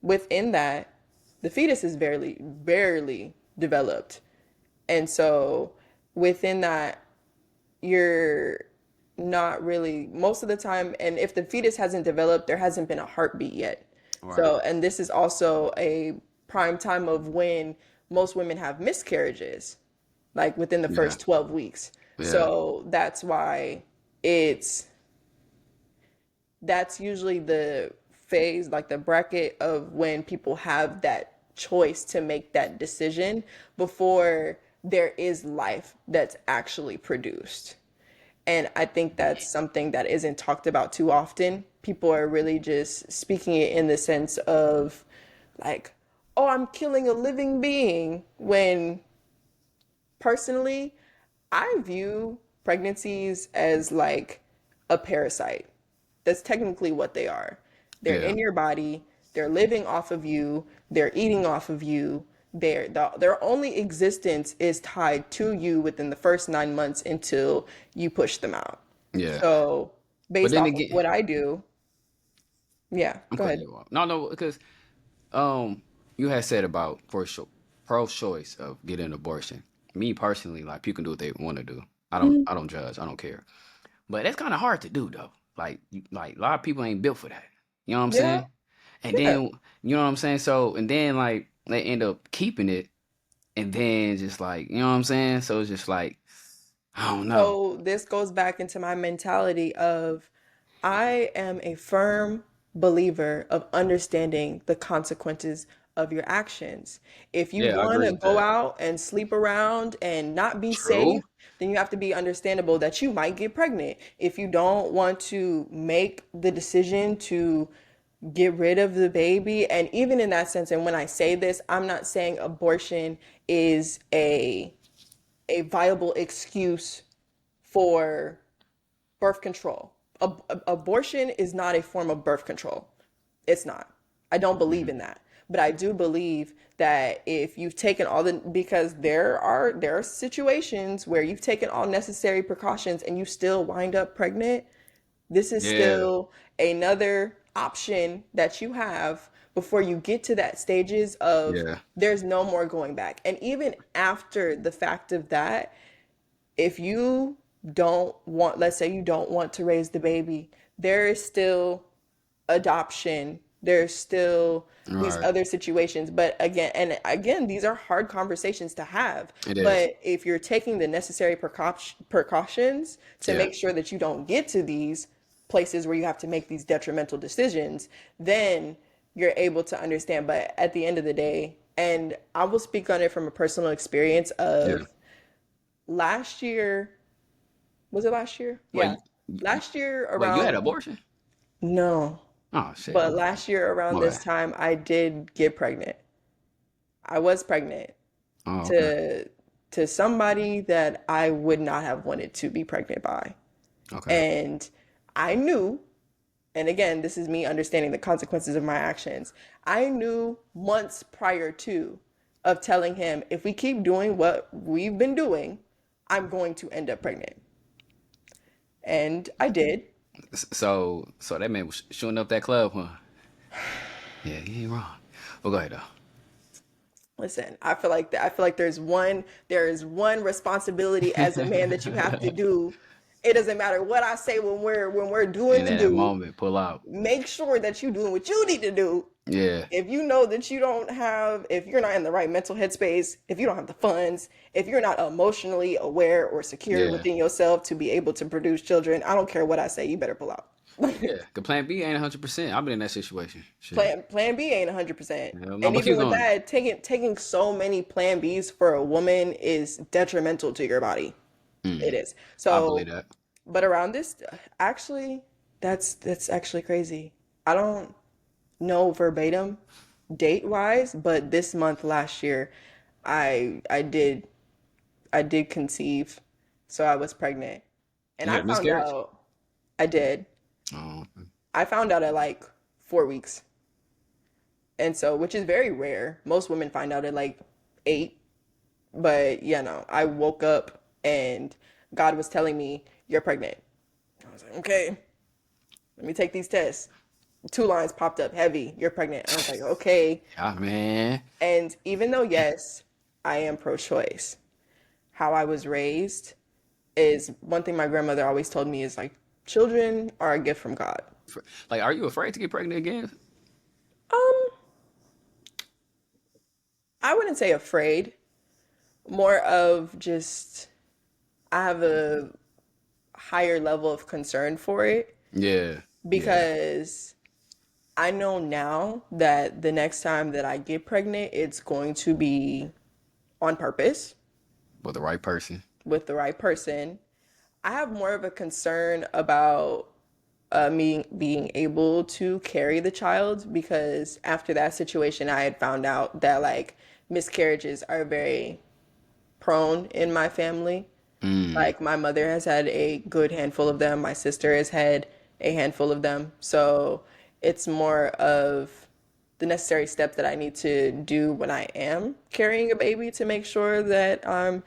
within that, the fetus is barely developed. And so within that, you're not really most of the time, and if the fetus hasn't developed, there hasn't been a heartbeat yet. Right. So, and this is also a prime time of when most women have miscarriages, like within the Yeah. first 12 weeks. Yeah. So that's why it's that's usually the phase, like the bracket of when people have that choice to make that decision before there is life that's actually produced. And I think that's something that isn't talked about too often. People are really just speaking it in the sense of like, oh, I'm killing a living being. When personally, I view pregnancies as like a parasite. That's technically what they are. They're Yeah. in your body, they're living off of you, they're eating off of you. Their only existence is tied to you within the first 9 months until you push them out. Yeah. So, But based then off of again, what I do, yeah, I'm go cutting ahead. you off. No, no, because you had said about pro choice of getting an abortion. Me personally, like people can do what they want to do. I don't judge. I don't care. But that's kind of hard to do though. Like a lot of people ain't built for that. You know what I'm Yeah, saying? And yeah. then you know what I'm saying. So and then like they end up keeping it, and then just like you know what I'm saying. So it's just like I don't know. So this goes back into my mentality of I am a firm believer of understanding the consequences of your actions. If you Yeah, I want agree to with go that. out and sleep around and not be True. safe, then you have to be understandable that you might get pregnant. If you don't want to make the decision to get rid of the baby, and even in that sense, and when I say this, I'm not saying abortion is a viable excuse for birth control. Abortion is not a form of birth control. It's not. I don't believe Mhm. in that. But I do believe that if you've taken all the because there are situations where you've taken all necessary precautions and you still wind up pregnant, this is Yeah. still another option that you have before you get to that stages of Yeah. there's no more going back. And even after the fact of that, if you don't want, let's say you don't want to raise the baby, there is still adoption. There's still these Right. other situations. But again, and again, these are hard conversations to have. It is. But if you're taking the necessary precautions to Yeah. make sure that you don't get to these places where you have to make these detrimental decisions, then you're able to understand. But at the end of the day, and I will speak on it from a personal experience Yeah. of last year, was it last year? Yeah. Wait. Last year Wait. You had around, abortion? no, Oh shit. but I'm last year around my this bad. time, I did get pregnant. I was pregnant Oh okay. to somebody that I would not have wanted to be pregnant by. Okay. And I knew, and again, this is me understanding the consequences of my actions. I knew months prior to of telling him, if we keep doing what we've been doing, I'm going to end up pregnant. And I did. So that man was shooting up that club, huh? Yeah, he ain't wrong. Well, go ahead though. Listen, I feel like there is one responsibility as a man that you have to do. It doesn't matter what I say when we're doing In the that do. moment, pull out. Make sure that you're doing what you need to do. Yeah. If you know that if you're not in the right mental headspace, if you don't have the funds, if you're not emotionally aware or secure Yeah. within yourself to be able to produce children, I don't care what I say, you better pull out. Yeah. The plan B ain't 100%. I've been in that situation. Shit. Plan B ain't 100%. Hell no, And but even keep with going. that, taking so many plan Bs for a woman is detrimental to your body. It is. I believe So, that. but around this, actually, that's actually crazy. I don't know verbatim date wise, but this month last year, I I did I did conceive, so I was pregnant, and You I had a found miscarriage? out I did. Oh, I found out at like 4 weeks. And so, which is very rare. Most women find out at like 8. But yeah, no, I woke up and God was telling me, "You're pregnant." I was like, "Okay, let me take these tests." Two lines popped up, heavy, "You're pregnant." I was like, "Okay." Ah, man. And even though, yes, I am pro choice, how I was raised is one thing my grandmother always told me is like, children are a gift from God. Like, are you afraid to get pregnant again? Um, I wouldn't say afraid, more of just, I have a higher level of concern for it Yeah, yeah. because I know now that the next time that I get pregnant, it's going to be on purpose With the right person. with the right person. I have more of a concern about me being able to carry the child because after that situation, I had found out that like miscarriages are very prone in my family. Mm, Like my mother has had a good handful of them. My sister has had a handful of them. So it's more of the necessary steps that I need to do when I am carrying a baby to make sure that I'm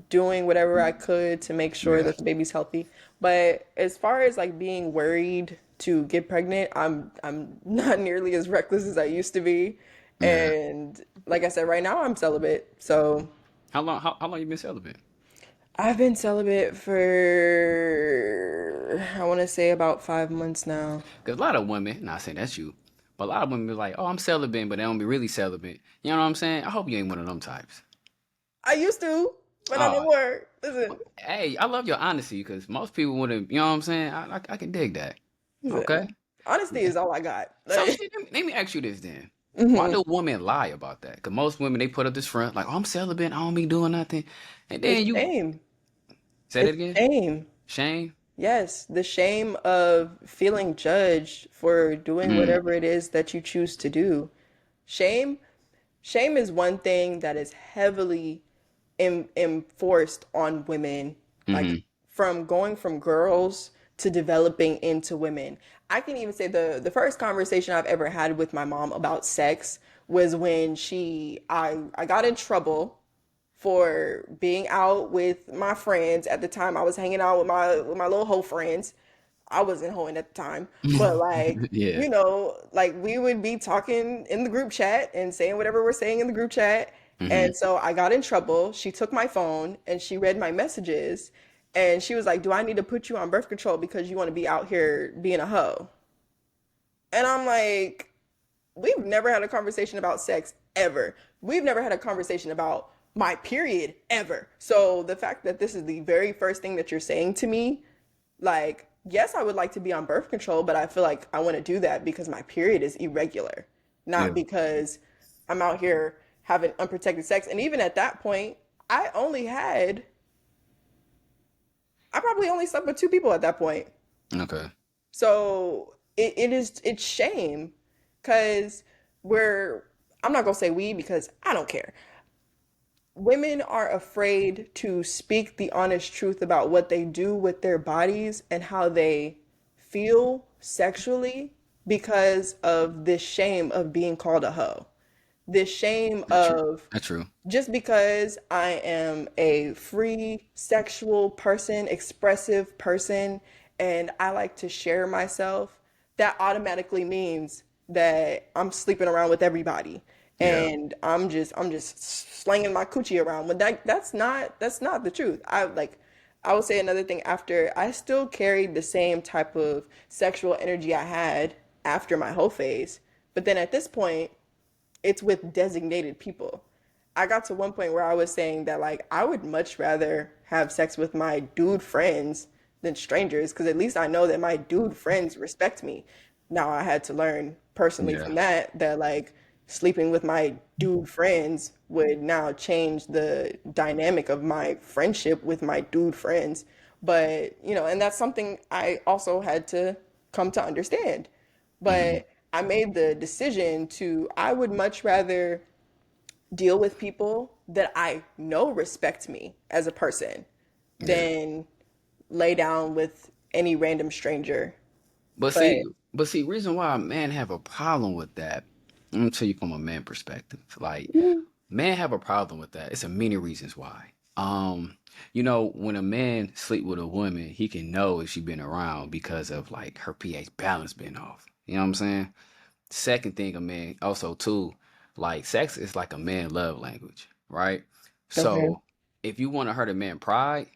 doing whatever I could to make sure yeah, that the baby's healthy. But as far as like being worried to get pregnant, I'm not nearly as reckless as I used to be. yeah. And like I said, right now I'm celibate. So How long you been celibate? I've been celibate for, I want to say about 5 months now. Because a lot of women, not saying that's you, but a lot of women be like, oh, I'm celibate, but they don't be really celibate. You know what I'm saying? I hope you ain't one of them types. I used to, but not no Oh, more. Listen, hey, I love your honesty because most people wouldn't, you know what I'm saying? I can dig that. Okay. listen. Honesty is all I got. So Like, let me ask you this then. Why mhm. do women lie about that? Because most women, they put up this front, like, oh, I'm celibate, I don't be doing nothing. And It's then you shame. say that It's again? shame. Shame? Yes, the shame of feeling judged for doing Mm, whatever it is that you choose to do. Shame, shame is one thing that is heavily enforced on women, like mm-hmm. from going from girls to developing into women. I can even say the first conversation I've ever had with my mom about sex was when I got in trouble for being out with my friends. At the time I was hanging out with my little hoe friends. I wasn't hoeing at the time, but like, Yeah. like we would be talking in the group chat and saying whatever we're saying in the group chat. Mm-hmm. And so I got in trouble. She took my phone and she read my messages and she was like, "Do I need to put you on birth control because you want to be out here being a hoe?" And I'm like, we've never had a conversation about sex ever. We've never had a conversation about my period ever. So the fact that this is the very first thing that you're saying to me, like, yes, I would like to be on birth control, but I feel like I want to do that because my period is irregular, Yeah. not because I'm out here having unprotected sex. And even at that point, I only had, I probably only slept with two people at that point. Okay. So it's shame because we're, I'm not gonna say we because I don't care. Women are afraid to speak the honest truth about what they do with their bodies and how they feel sexually because of this shame of being called a hoe. This shame That's true. of That's true. just because I am a free sexual person, expressive person, and I like to share myself, that automatically means that I'm sleeping around with everybody Yeah. and I'm just slinging my coochie around. When that's not the truth. I would say another thing after I still carried the same type of sexual energy I had after my whole phase, but then at this point it's with designated people. I got to one point where I was saying that like I would much rather have sex with my dude friends than strangers because at least I know that my dude friends respect me. Now I had to learn personally Yeah. from that like sleeping with my dude friends would now change the dynamic of my friendship with my dude friends. But, and that's something I also had to come to understand. Hmm. But I made the decision to, I would much rather deal with people that I know respect me as a person Yeah. than lay down with any random stranger. But But see, but see, reason why a man have a problem with that, I'm gonna tell you from a man perspective. Like, Men have a problem with that. It's a many reasons why. When a man sleep with a woman, he can know if she been around because of like her pH balance being off. You know what I'm saying? Second thing, a man also too, like sex is like a man love language, right? Okay. So if you want to hurt a man pride,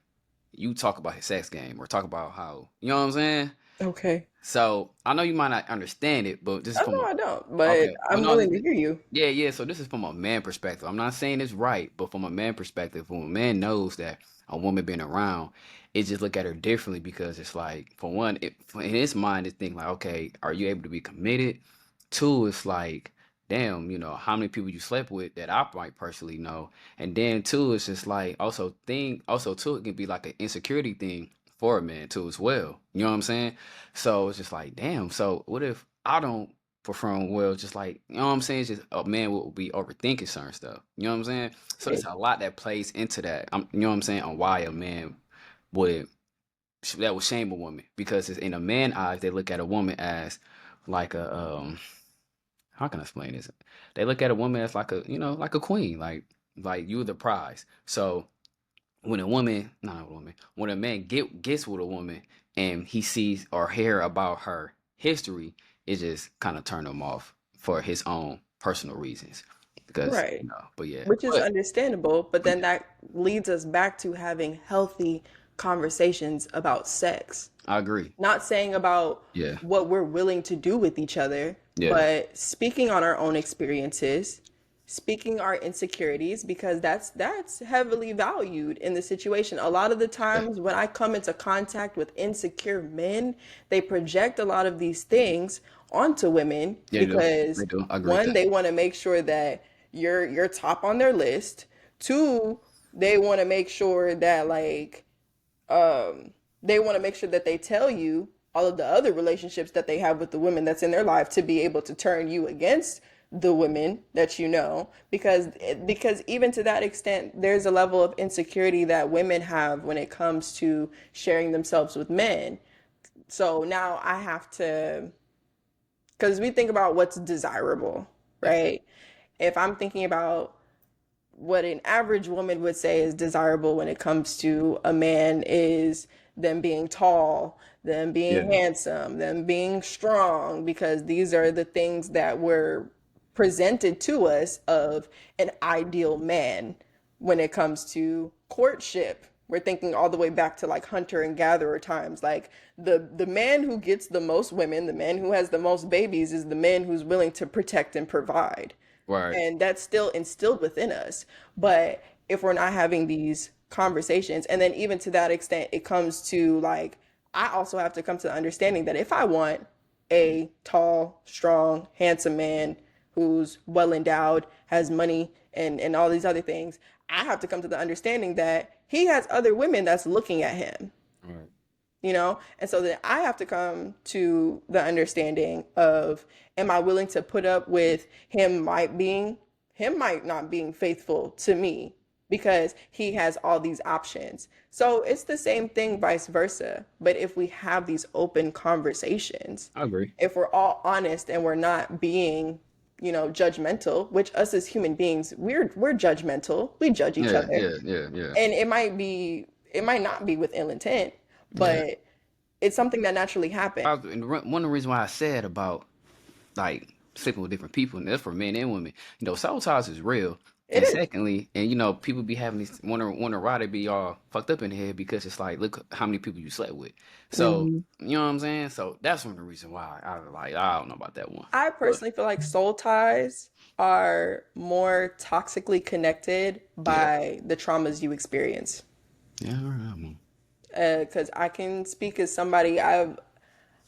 you talk about his sex game or talk about how, you know what I'm saying? Okay. So I know you might not understand it, but this is I from know a I don't, but okay. Well, I'm no, willing to hear you. yeah, yeah. So this is from a man perspective. I'm not saying it's right, but from a man perspective, when a man knows that a woman been around, it just look at her differently because it's like, for one, in his mind, it's thinking like, okay, are you able to be committed? Two, it's like, damn, how many people you slept with that I might personally know, and then two, it's just like also too, it can be like an insecurity thing for a man too as well. You know what I'm saying? So it's just like, damn. So what if I don't perform well? Just like, you know what I'm saying? It's just a man will be overthinking certain stuff. You know what I'm saying? So there's Right. a lot that plays into that. You know what I'm saying? On why a man would that would shame a woman because it's in a man eyes they look at a woman as like a how can I explain this? They look at a woman as like a like a queen, like you're the prize. So when a woman, not a woman, when a man gets with a woman and he sees or hear about her history, it just kind of turn him off for his own personal reasons. Because Right. but yeah, Which is but understandable, but but then yeah, that leads us back to having healthy conversations about sex. I agree. Not saying about Yeah, what we're willing to do with each other, yeah, but speaking on our own experiences, speaking our insecurities, because that's heavily valued in the situation. A lot of the yeah, times when I come into contact with insecure men, they project a lot of these things onto women yeah. They do. because They do. I agree with one, that. they want to make sure that you're top on their list. Two, they want to make sure that um they want to make sure that they tell you all of the other relationships that they have with the women that's in their life to be able to turn you against the women that you know, because even to that extent there's a level of insecurity that women have when it comes to sharing themselves with men. So now I have to, because we think about what's desirable, Yeah, right? If I'm thinking about what an average woman would say is desirable when it comes to a man is them being tall, them being yeah, handsome, them being strong, because these are the things that were presented to us of an ideal man when it comes to courtship. We're thinking all the way back to like hunter and gatherer times. Like the man who gets the most women, the man who has the most babies is the man who's willing to protect and provide, right. and that's still instilled within us. But if we're not having these conversations, and then even to that extent it comes to like, I also have to come to the understanding that if I want a tall, strong, handsome man who's well endowed, has money, and all these other things, I have to come to the understanding that he has other women that's looking at him, Right. you know? And so then I have to come to the understanding of, am I willing to put up with him might not being faithful to me because he has all these options. So it's the same thing vice versa. But if we have these open conversations, I agree. if we're all honest and we're not being, judgmental, which us as human beings, we're judgmental. We judge each Yeah, other. yeah, yeah, yeah, And it might not be with ill intent, yeah. but it's something that naturally happens. And one of the reasons why I said about like sleeping with different people, and that's for men and women. Sabotage is real. It And is. secondly, and people be having these want to rather be all fucked up in the head because it's like, look how many people you slept with. So Mhm. you know what I'm saying. So that's one of the reasons why I was like, I don't know about that one. I But personally feel like soul ties are more toxically connected yeah, by the traumas you experience. yeah, all right, man. Because I can speak as somebody,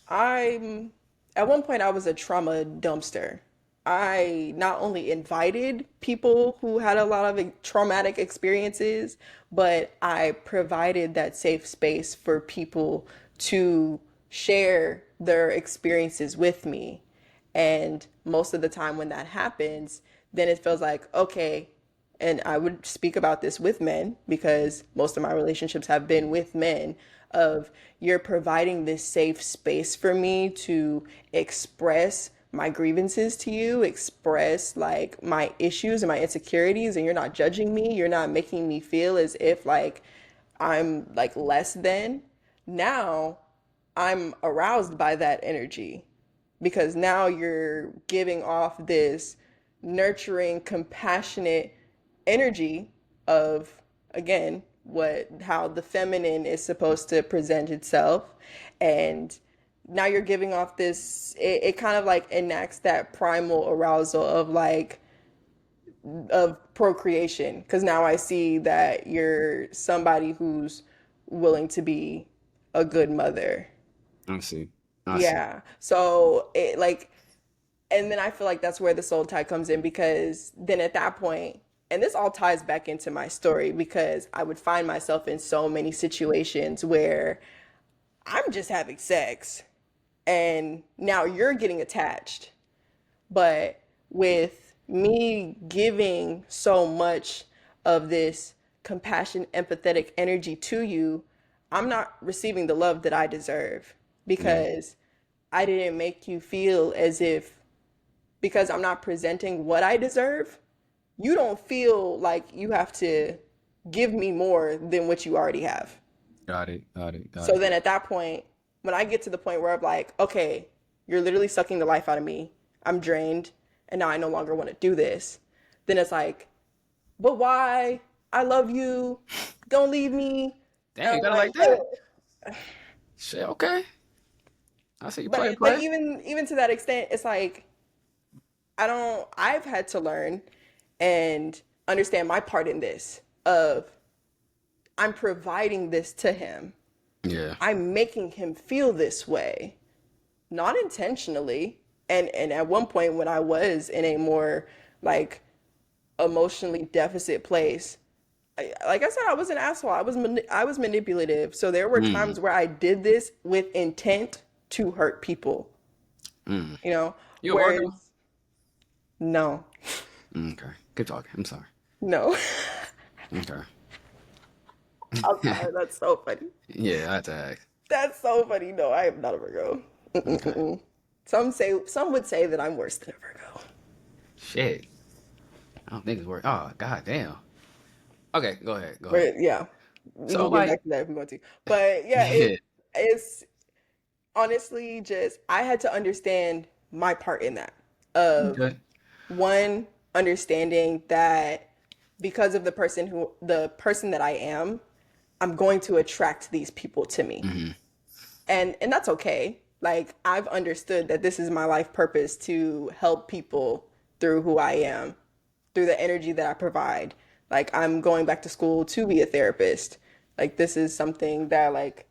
I'm at one point I was a trauma dumpster. I not only invited people who had a lot of traumatic experiences, but I provided that safe space for people to share their experiences with me. And most of the time when that happens, then it feels like, okay, and I would speak about this with men because most of my relationships have been with men, of you're providing this safe space for me to express my grievances to you, express like my issues and my insecurities, and you're not judging me, you're not making me feel as if like I'm like less than. Now I'm aroused by that energy because now you're giving off this nurturing, compassionate energy of, again, what how the feminine is supposed to present itself. And now you're giving off this, it kind of like enacts that primal arousal of like of procreation, because now I see that you're somebody who's willing to be a good mother. I see. I see. Yeah. So it like, and then I feel like that's where the soul tie comes in, because then at that point, and this all ties back into my story, because I would find myself in so many situations where I'm just having sex and now you're getting attached. But with me giving so much of this compassion, empathetic energy to you, I'm not receiving the love that I deserve, Yeah. because I didn't make you feel as if, because I'm not presenting what I deserve, you don't feel like you have to give me more than what you already have. Got it. Got it. Got So it. then at that point, when I get to the point where I'm like, okay, you're literally sucking the life out of me, I'm drained, and now I no longer want to do this, then it's like, but why? I love you. Don't leave me. And Dang, you I'm got it like, like that? Shit, okay. I see you but play, but play. even to that extent, it's like I've had to learn and understand my part in this of, I'm providing this to him. Yeah. I'm making him feel this way, not intentionally. And at one point when I was in a more like emotionally deficit place, like I said, I was an asshole. I was manipulative. So there were Mm. times where I did this with intent to hurt people, Mm. you know, You a Virgo? whereas no. Okay. Keep talking. I'm sorry. No. Okay. I'm sorry, that's so funny. Yeah, I had to ask. That's so funny. No, I am not a Virgo. Okay. Mm-mm-mm. Some would say that I'm worse than a Virgo. Shit. I don't think it's work. Oh, god damn. Okay, go ahead. Go ahead. But yeah, we So can get like back to that if we want to. But yeah, yeah. it's honestly just, I had to understand my part in that, of Okay. one, understanding that because of the person that I am, I'm going to attract these people to me. Hmm. And that's okay. Like, I've understood that this is my life purpose, to help people through who I am, through the energy that I provide. Like, I'm going back to school to be a therapist. Like, this is something that like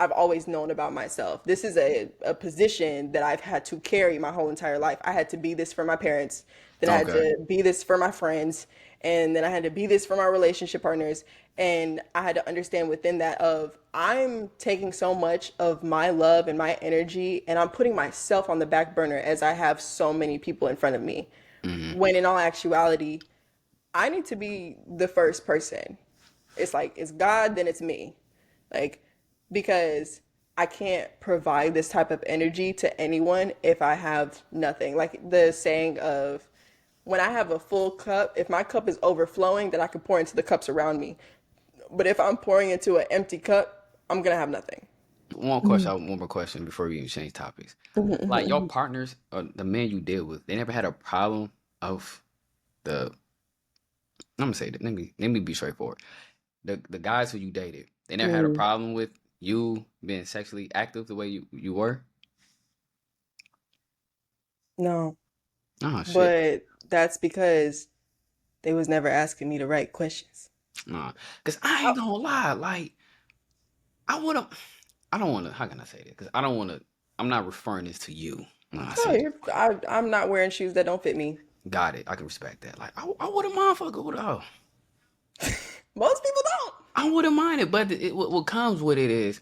I've always known about myself. This is a position that I've had to carry my whole entire life. I had to be this for my parents, then I had Okay. to be this for my friends, and then I had to be this for my relationship partners. And I had to understand within that of, I'm taking so much of my love and my energy and I'm putting myself on the back burner as I have so many people in front of me. Hmm. When in all actuality, I need to be the first person. It's like, it's God, then it's me. Like, because I can't provide this type of energy to anyone if I have nothing. Like the saying of, when I have a full cup, if my cup is overflowing, then I can pour into the cups around me. But if I'm pouring into an empty cup, I'm gonna have nothing. One question, one more question before we even change topics. Like your Mhm. partners or the men you deal with, they never had a problem of the I'm gonna say that. Let me be straightforward. The guys who you dated, they never had a Mm, problem with you being sexually active the way you were. no, Oh shit. but that's because they was never asking me the right questions. Nah, cause I Oh, ain't gonna lie. Like I would have. I don't want to. How can I say that? Cause I don't want to. I'm not referring this to you when I no, say I'm not wearing shoes that don't fit me. got it. I can respect that. Like I would have motherfucker would have. Most people don't. I wouldn't mind it, but what comes with it is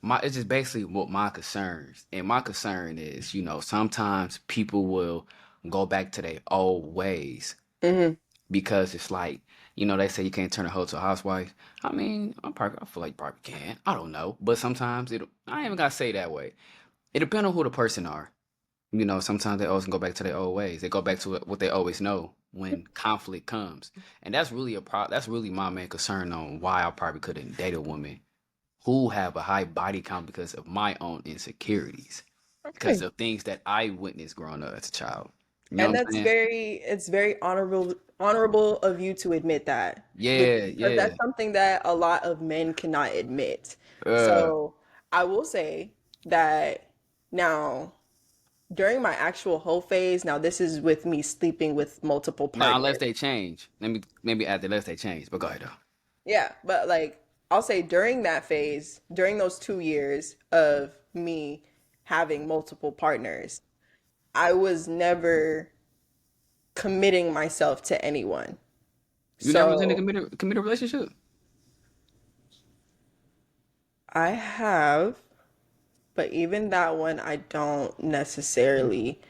it's just basically what my concerns, and my concern is, sometimes people will go back to their old ways Hmm. because it's like, they say you can't turn a hoe to a housewife. I mean, I feel like you probably can. I don't know, but sometimes I ain't even gotta say that way. It depends on who the person are. You know, sometimes they always go back to their old ways. They go back to what they always know when conflict comes, and that's really that's really my main concern on why I probably couldn't date a woman who have a high body count because of my own insecurities, because Okay. of things that I witnessed growing up as a child. You know And what I'm that's saying? it's very honorable of you to admit that, Yeah, because yeah. that's something that a lot of men cannot admit. Uh, So I will say that now during my actual whole phase, now this is with me sleeping with multiple Now partners. unless they change, let me maybe add the unless they change. But go ahead though. Yeah, but like I'll say during that phase, during those 2 years of me having multiple partners, I was never committing myself to anyone. You never was in a So committed relationship. I have, but even that one, I don't necessarily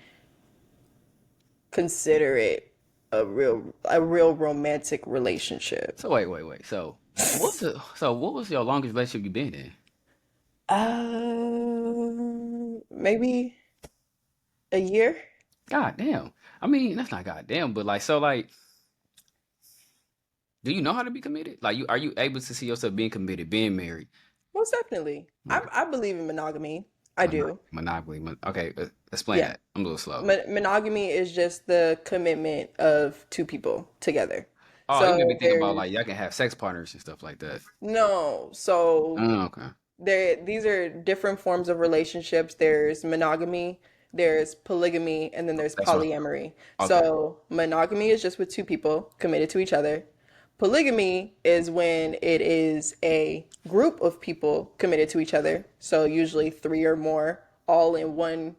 consider it a real romantic relationship. So wait. So what was your longest relationship you been in? Maybe a year. God damn. I mean, that's not goddamn, but like, so like, do you know how to be committed? Like, are you able to see yourself being committed, being married? Most definitely. I, Okay. I believe in monogamy. I do. Monopoly. Okay, explain Yeah. that. I'm a little slow. Monogamy is just the commitment of two people together. Oh, you made me So think about there's like y'all can have sex partners and stuff like that. no, so Oh, okay. these are different forms of relationships. There's monogamy, there's polygamy, and then there's That's what. polyamory. Okay. So monogamy is just with two people committed to each other. Polygamy is when it is a group of people committed to each other. So usually three or more, all in one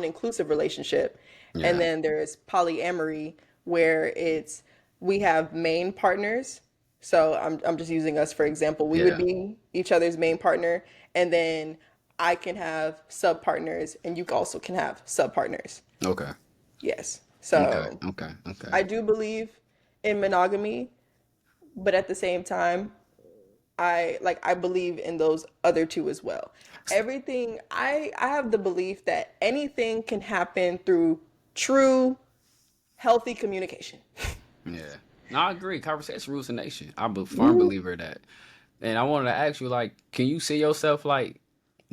inclusive relationship. And Yeah. then there's polyamory, where it's we have main partners. So I'm just using us for example. We would Yeah. be each other's main partner, and then I can have sub partners, and you also can have sub partners. Okay. Yes. Okay. So Okay. Okay. I do believe in monogamy, but at the same time, I believe in those other two as well. Everything I have the belief that anything can happen through true healthy communication. Yeah. No, I agree. Conversation rules the nation. I'm a firm Mm. believer of that. And I wanted to ask you, like, can you see yourself like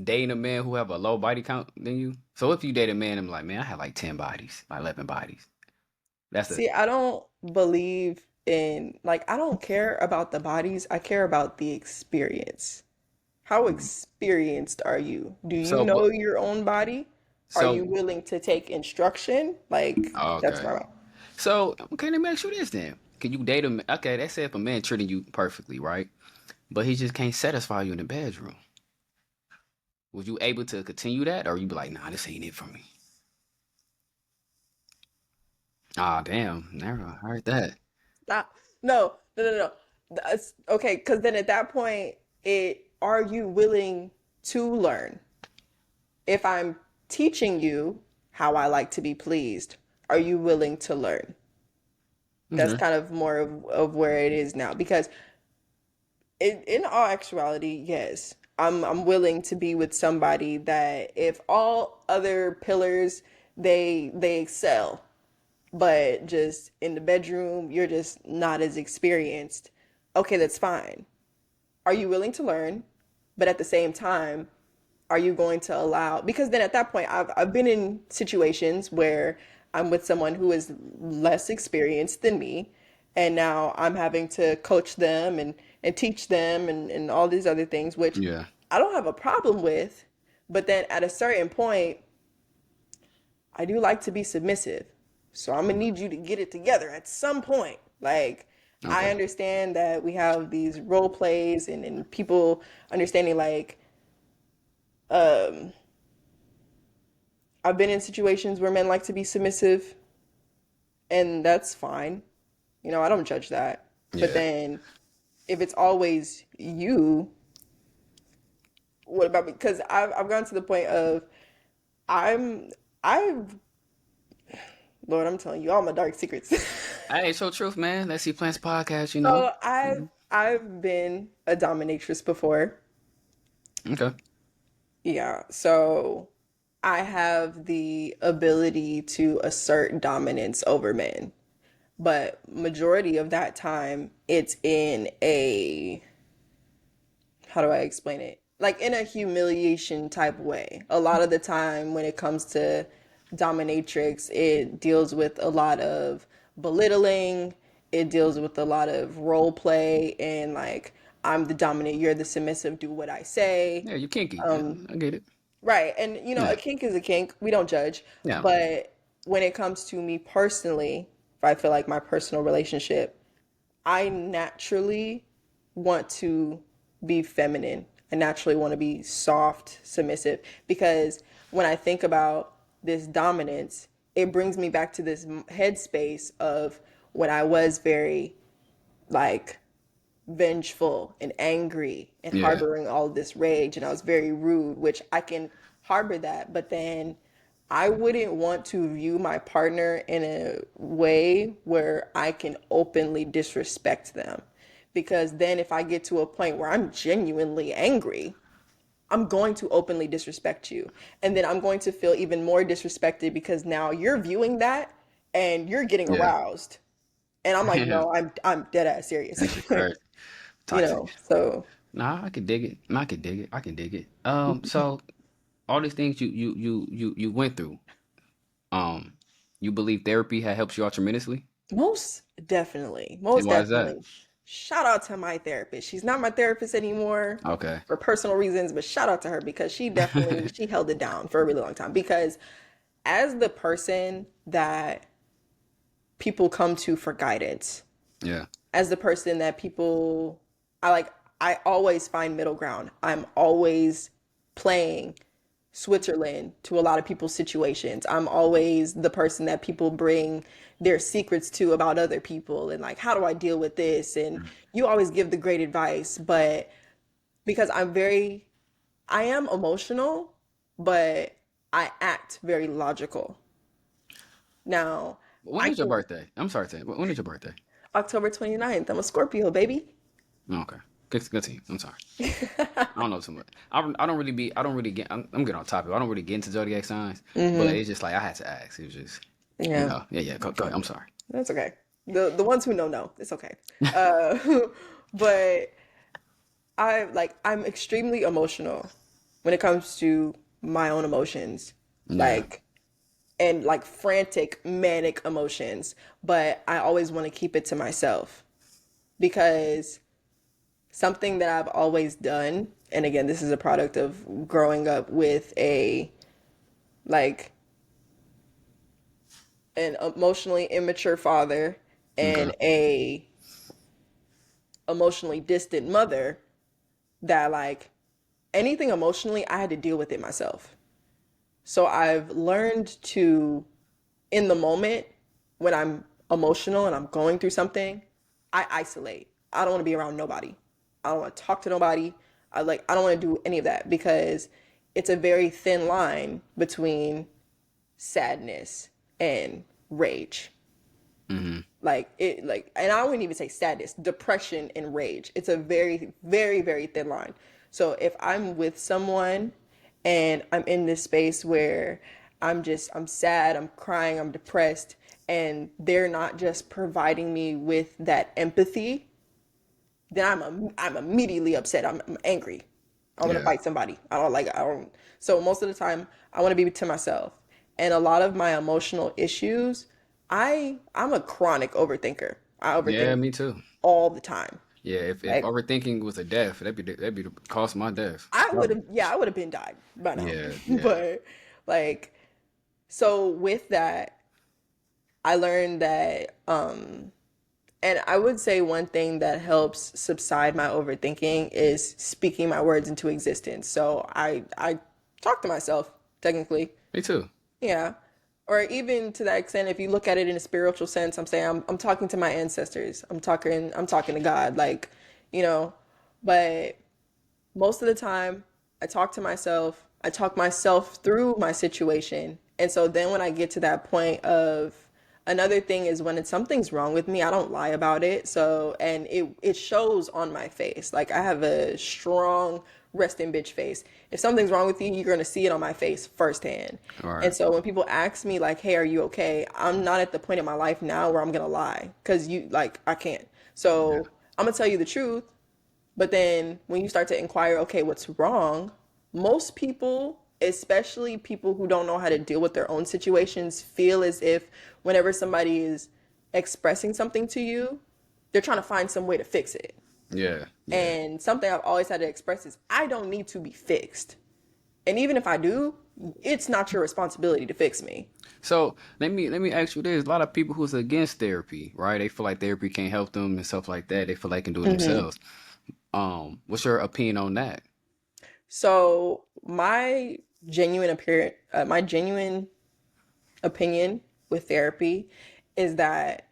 dating a man who have a low body count than you? So if you date a man, I'm like, man, I have like 10 bodies, like 11 bodies. That's the See, I don't believe in like I don't care about the bodies. I care about the experience. How experienced are you? Do you so, but know your own body? Are you so willing to take instruction? Like that's okay. my So okay, let me ask you this then. Can you date a man? Okay, let's say if a man treating you perfectly, right? But he just can't satisfy you in the bedroom. Would you able to continue that, or you be like, nah, this ain't it for me? Ah, damn, never heard that. Stop. No. That's okay, because then at that point, are you willing to learn? If I'm teaching you how I like to be pleased, are you willing to learn? That's Okay. kind of more of where it is now. Because in all actuality, yes, I'm willing to be with somebody that if all other pillars they excel, but just in the bedroom, you're just not as experienced. Okay, that's fine. Are you willing to learn? But at the same time, are you going to allow, because then at that point I've been in situations where I'm with someone who is less experienced than me, and now I'm having to coach them and teach them and all these other things, which Yeah. I don't have a problem with. But then at a certain point, I do like to be submissive. So I'm gonna need you to get it together at some point. Like, I Okay. understand that we have these role plays and people understanding like I've been in situations where men like to be submissive, and that's fine. I don't judge that. But Yeah. then if it's always you, what about me? Because I've gotten to the point of I'm I've Lord, I'm telling you all my dark secrets. Hey, show truth, man. Let's see Plants podcast. You know. So I've been a dominatrix before. Okay. Yeah. So I have the ability to assert dominance over men, but majority of that time it's in a, how do I explain it? Like in a humiliation type way. A lot of the time when it comes to dominatrix, it deals with a lot of belittling, it deals with a lot of role play and like I'm the dominant, you're the submissive, do what I say. Yeah, you kinky. Yeah, I get it. Right. And a Yeah, kink is a kink. We don't judge. yeah, But when it comes to me personally, if I feel like my personal relationship, I naturally want to be feminine. I naturally want to be soft, submissive, because when I think about this dominance, it brings me back to this headspace of when I was very like vengeful and angry and yeah, harboring all of this rage, and I was very rude, which I can harbor that, but then I wouldn't want to view my partner in a way where I can openly disrespect them, because then if I get to a point where I'm genuinely angry, I'm going to openly disrespect you, and then I'm going to feel even more disrespected because now you're viewing that and you're getting yeah. aroused, and I'm like, Yeah. no, I'm dead ass serious. That shit crazy. Toxic. So Nah, I can dig it. I can dig it. I can dig it. So all these things you went through, um, you believe therapy had helped you out tremendously? most definitely, And most why is that? definitely. Shout out to my therapist. She's not my therapist anymore Okay. for personal reasons, but shout out to her because she definitely she held it down for a really long time. Because as the person that people come to for guidance, Yeah. as the person that people I like, I always find middle ground. I'm always playing Switzerland to a lot of people's situations. I'm always the person that people bring their secrets to about other people and like, how do I deal with this? And you always give the great advice, but because I am emotional, but I act very logical. Now, When I is your can birthday? I'm sorry, Tim. When is your birthday? October 29th. I'm a Scorpio, baby. Oh, okay. Good team. I'm sorry. I don't know too much. I don't really be. I don't really get. I'm getting on topic. I don't really get into zodiac signs, but it's just like I had to ask. It was just, Yeah, Yeah, yeah. Go ahead. I'm sorry. that's okay. The ones who know, it's okay. Uh, but I'm extremely emotional when it comes to my own emotions, Yeah, like and like frantic, manic emotions. But I always want to keep it to myself because something that I've always done, and again, this is a product of growing up with a like an emotionally immature father okay. and a emotionally distant mother, that like anything emotionally I had to deal with it myself. So I've learned to, in the moment when I'm emotional and I'm going through something, I isolate. I don't want to be around nobody. I don't want to talk to nobody. I don't want to do any of that because it's a very thin line between sadness and rage. Mm-hmm. And I wouldn't even say sadness, depression and rage. It's a very, very, very thin line. So if I'm with someone and I'm in this space where I'm sad, I'm crying, I'm depressed, and they're not just providing me with that empathy, then I'm immediately upset. I'm angry. I want to Yeah, fight somebody. I don't. So most of the time, I want to be to myself. And a lot of my emotional issues, I'm a chronic overthinker. I yeah. overthink Me too. all the time. Yeah. If Like overthinking was a death, that'd be the cost of my death. I would Probably. have, yeah, I would have been died by now. Yeah, yeah. But like, so with that, I learned that and I would say one thing that helps subside my overthinking is speaking my words into existence. So I talk to myself technically. Me too. Yeah. Or even to that extent, if you look at it in a spiritual sense, I'm saying I'm talking to my ancestors. I'm talking to God, like, you know, but most of the time I talk to myself. I talk myself through my situation. And so then when I get to that point of another thing is when it's something's wrong with me, I don't lie about it. So and it shows on my face. Like I have a strong resting bitch face. If something's wrong with you, you're going to see it on my face firsthand. All right. And so when people ask me like, "Hey, are you okay?" I'm not at the point in my life now where I'm going to lie cuz you like I can't. Yeah. So, I'm going to tell you the truth, but then when you start to inquire, "Okay, what's wrong?" Most people, especially people who don't know how to deal with their own situations, feel as if whenever somebody is expressing something to you, they're trying to find some way to fix it. Yeah. Yeah. And something I've always had to express is I don't need to be fixed. And even if I do, it's not your responsibility to fix me. So let me ask you this: a lot of people who's against therapy, right? They feel like therapy can't help them and stuff like that. They feel like they can do it Hmm. themselves. What's your opinion on that? So my genuine opinion with therapy is that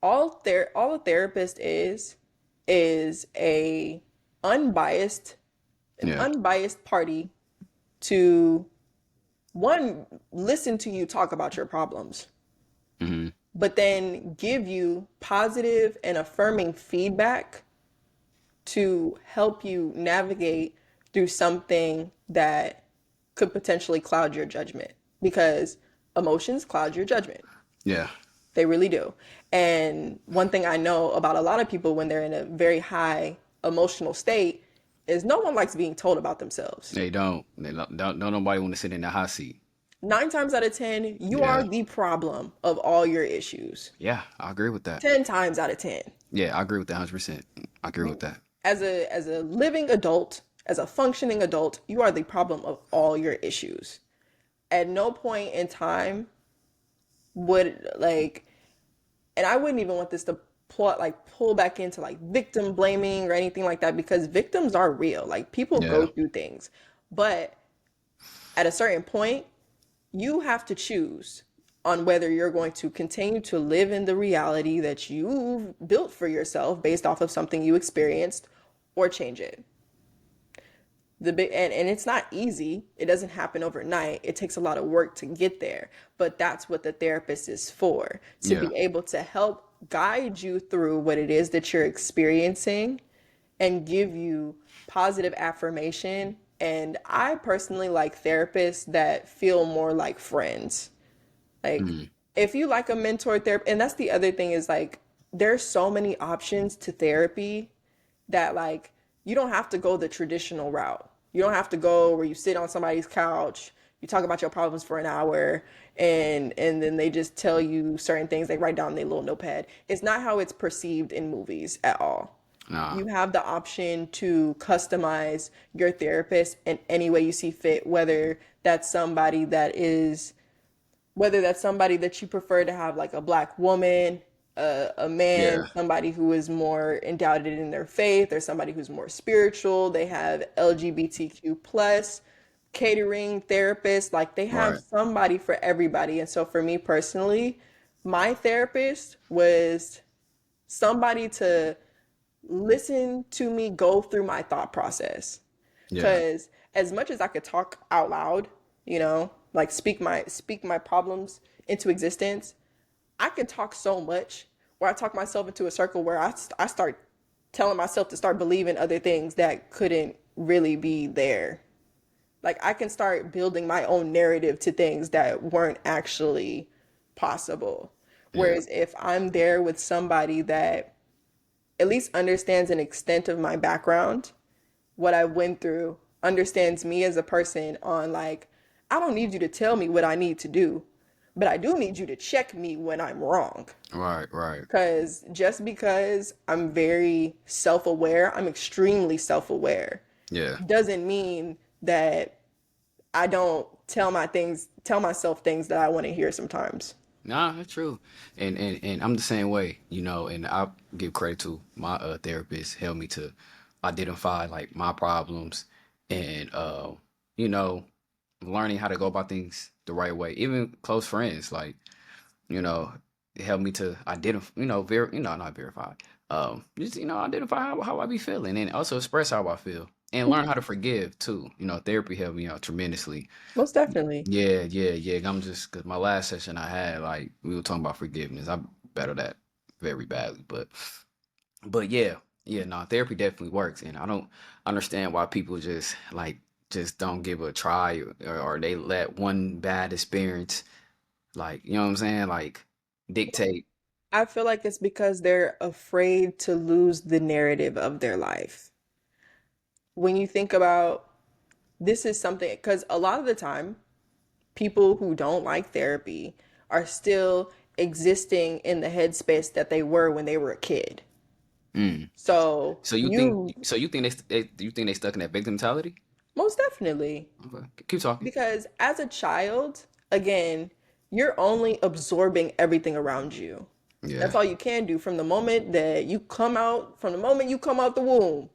all a therapist is a unbiased an Yeah. unbiased party to one listen to you talk about your problems, Hmm. but then give you positive and affirming feedback to help you navigate through something that could potentially cloud your judgment because emotions cloud your judgment. Yeah. They really do. And one thing I know about a lot of people when they're in a very high emotional state is no one likes being told about themselves. They don't. They don't nobody want to sit in the hot seat. 9 times out of 10, you Yeah. are the problem of all your issues. Yeah. I agree with that. 10 times out of 10. Yeah, I agree with that 100%. I agree with that. As a living adult, as a functioning adult, you are the problem of all your issues. At no point in time would like, and I wouldn't even want this to pull back into like victim blaming or anything like that because victims are real. Like people go Yeah. through things. But at a certain point, you have to choose on whether you're going to continue to live in the reality that you've built for yourself based off of something you experienced or change it. And it's not easy. It doesn't happen overnight. It takes a lot of work to get there. But that's what the therapist is for, to Yeah. be able to help guide you through what it is that you're experiencing and give you positive affirmation. And I personally like therapists that feel more like friends. Like Mm. if you like a mentor therapist, and that's the other thing is like there's so many options to therapy that like you don't have to go the traditional route. You don't have to go where you sit on somebody's couch, you talk about your problems for an hour, and then they just tell you certain things they write down in their little notepad. It's not how it's perceived in movies at all. Nah. You have the option to customize your therapist in any way you see fit, that's somebody that is whether that's somebody that you prefer to have like a black woman, a man, Yeah. somebody who is more endowed in their faith, or somebody who's more spiritual. They have LGBTQ plus catering therapists. Like they have Right. somebody for everybody. And so for me personally, my therapist was somebody to listen to me go through my thought process. Yeah. Because as much as I could talk out loud, like speak my problems into existence, I can talk so much where I talk myself into a circle where I start telling myself to start believing other things that couldn't really be there. Like I can start building my own narrative to things that weren't actually possible. Yeah. Whereas if I'm there with somebody that at least understands an extent of my background, what I went through, understands me as a person on like, I don't need you to tell me what I need to do, but I do need you to check me when I'm wrong. Right. Right. Because just because I'm very self aware, I'm extremely self aware, Yeah. doesn't mean that I don't tell myself things that I want to hear sometimes. Nah, that's true. And I'm the same way, and I give credit to my therapist, help me to identify like my problems and you know, learning how to go about things the right way. Even close friends, like, you know, help me to identify, not verify. Just, identify how I be feeling and also express how I feel. And learn how to forgive too. Therapy helped me out tremendously. Most definitely. Yeah, yeah, yeah. I'm just because my last session I had, like, we were talking about forgiveness. I battled that very badly, but yeah. Yeah, no, therapy definitely works, and I don't understand why people just just don't give a try, or they let one bad experience, like, you know what I'm saying, like, dictate. I feel like it's because they're afraid to lose the narrative of their life. When you think about this is something, because a lot of the time, people who don't like therapy are still existing in the headspace that they were when they were a kid. Mm. So So you think you so you think you think they stuck in that victim mentality? most definitely, Okay, keep talking. because as a child, again, you're only absorbing everything around you. That's Yeah, all you can do from the moment that you come out, from the moment you come out the womb.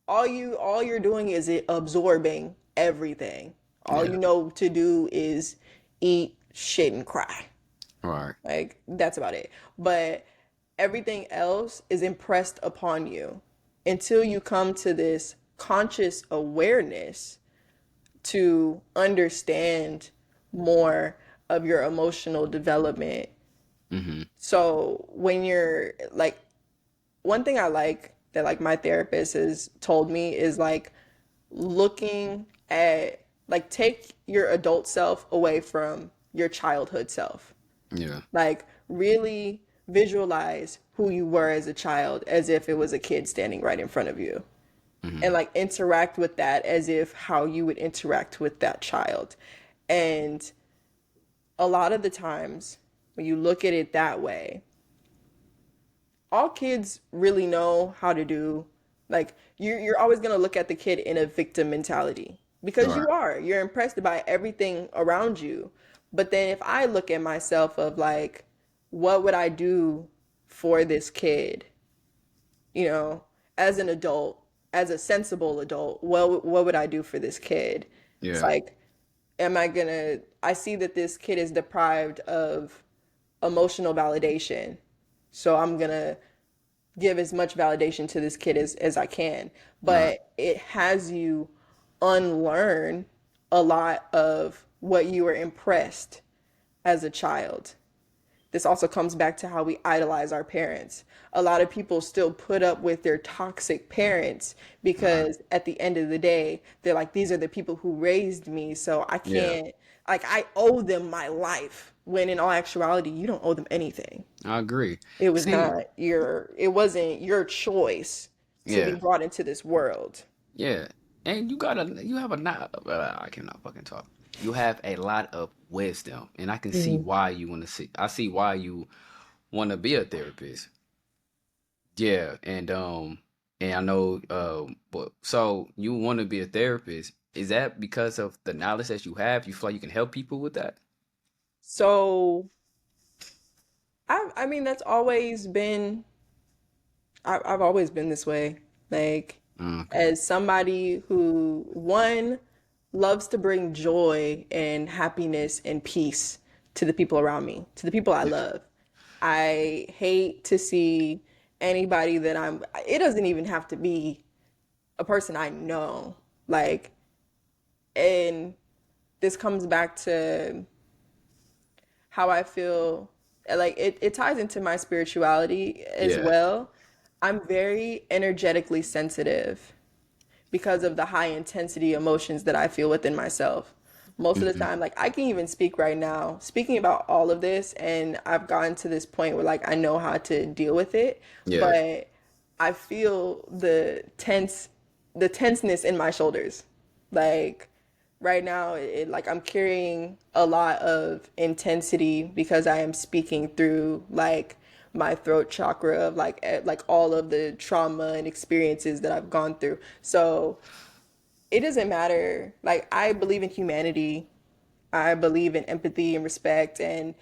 All you're doing is it absorbing everything. All yeah, you know to do is eat, shit, and cry. all right, Like that's about it. But everything else is impressed upon you until you come to this conscious awareness to understand more of your emotional development. mm-hmm, So when you're like, one thing I like that like my therapist has told me is like looking at, like, take your adult self away from your childhood self. yeah, Like really visualize who you were as a child as if it was a kid standing right in front of you, mm-hmm, and like interact with that as if how you would interact with that child. And a lot of the times when you look at it that way, all kids really know how to do, like you're always going to look at the kid in a victim mentality all because right, you're impressed by everything around you. But then if I look at myself of like, what would I do for this kid, you know, as an adult, as a sensible adult, what would I do for this kid? It's yeah, like, am I gonna, I see that this kid is deprived of emotional validation, so I'm gonna give as much validation to this kid as I can. all right, But it has you unlearn a lot of what you were impressed as a child. This also comes back to how we idolize our parents. A lot of people still put up with their toxic parents all right, because at the end of the day, they're like, these are the people who raised me, so I yeah, can't, like, I owe them my life. When in all actuality, you don't owe them anything. I agree. See, It wasn't your choice to be yeah, brought into this world. yeah, and you have a not, I cannot fucking talk. You have a lot of wisdom, and I can see Mhm. why you want to see. I see why you want to be a therapist. Yeah, and I know, but so you want to be a therapist. Is that because of the knowledge that you have? You feel like you can help people with that? So, I mean, that's always been, I've always been this way. Like, Okay. as somebody who, one, loves to bring joy and happiness and peace to the people around me, to the people I Yeah. love. I hate to see anybody that it doesn't even have to be a person I know. Like, and this comes back to how I feel, like it ties into my spirituality as Yeah. well. I'm very energetically sensitive because of the high intensity emotions that I feel within myself. Most of the Hmm. time, like I can even speak right now, speaking about all of this, and I've gotten to this point where like I know how to deal with it, Yeah. but I feel the tenseness in my shoulders. Like right now, like I'm carrying a lot of intensity because I am speaking through like my throat chakra of like all of the trauma and experiences that I've gone through. So it doesn't matter. Like I believe in humanity. I believe in empathy and respect, and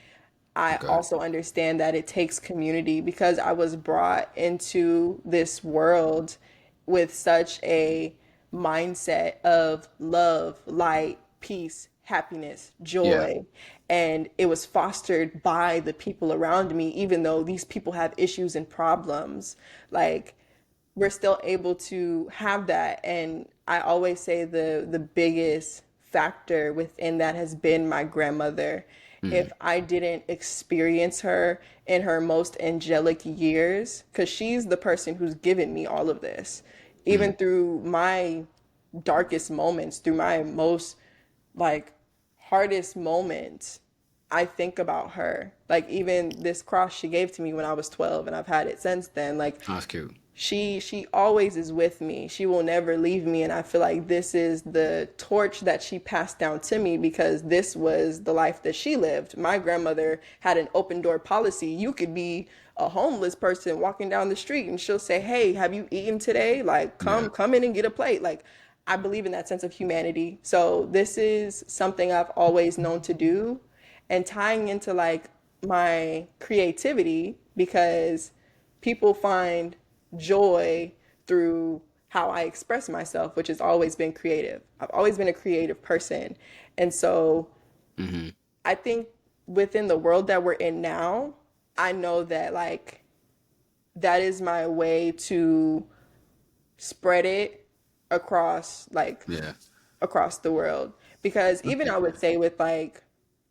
I Okay. also understand that it takes community because I was brought into this world with such a mindset of love, light, peace, happiness, Yeah. joy. And it was fostered by the people around me, even though these people have issues and problems. Like, we're still able to have that. And I always say the biggest factor within that has been my grandmother. if Mm, I didn't experience her in her most angelic years, because she's the person who's given me all of this. mm. Even through my darkest moments, through my most like hardest moments, I think about her. Like even this cross she gave to me when I was 12 and I've had it since then. Like Oh, that's cute. she always is with me. She will never leave me, and I feel like this is the torch that she passed down to me because this was the life that she lived. My grandmother had an open door policy. You could be a homeless person walking down the street and she'll say, "Hey, have you eaten today? Like Yeah. come in and get a plate." Like I believe in that sense of humanity. So this is something I've always known to do, and tying into like my creativity because people find joy through how I express myself, which has always been creative. I've always been a creative person. And so Hmm. I think within the world that we're in now, I know that like that is my way to spread it across like Yeah. across the world. Because even Okay. I would say with like,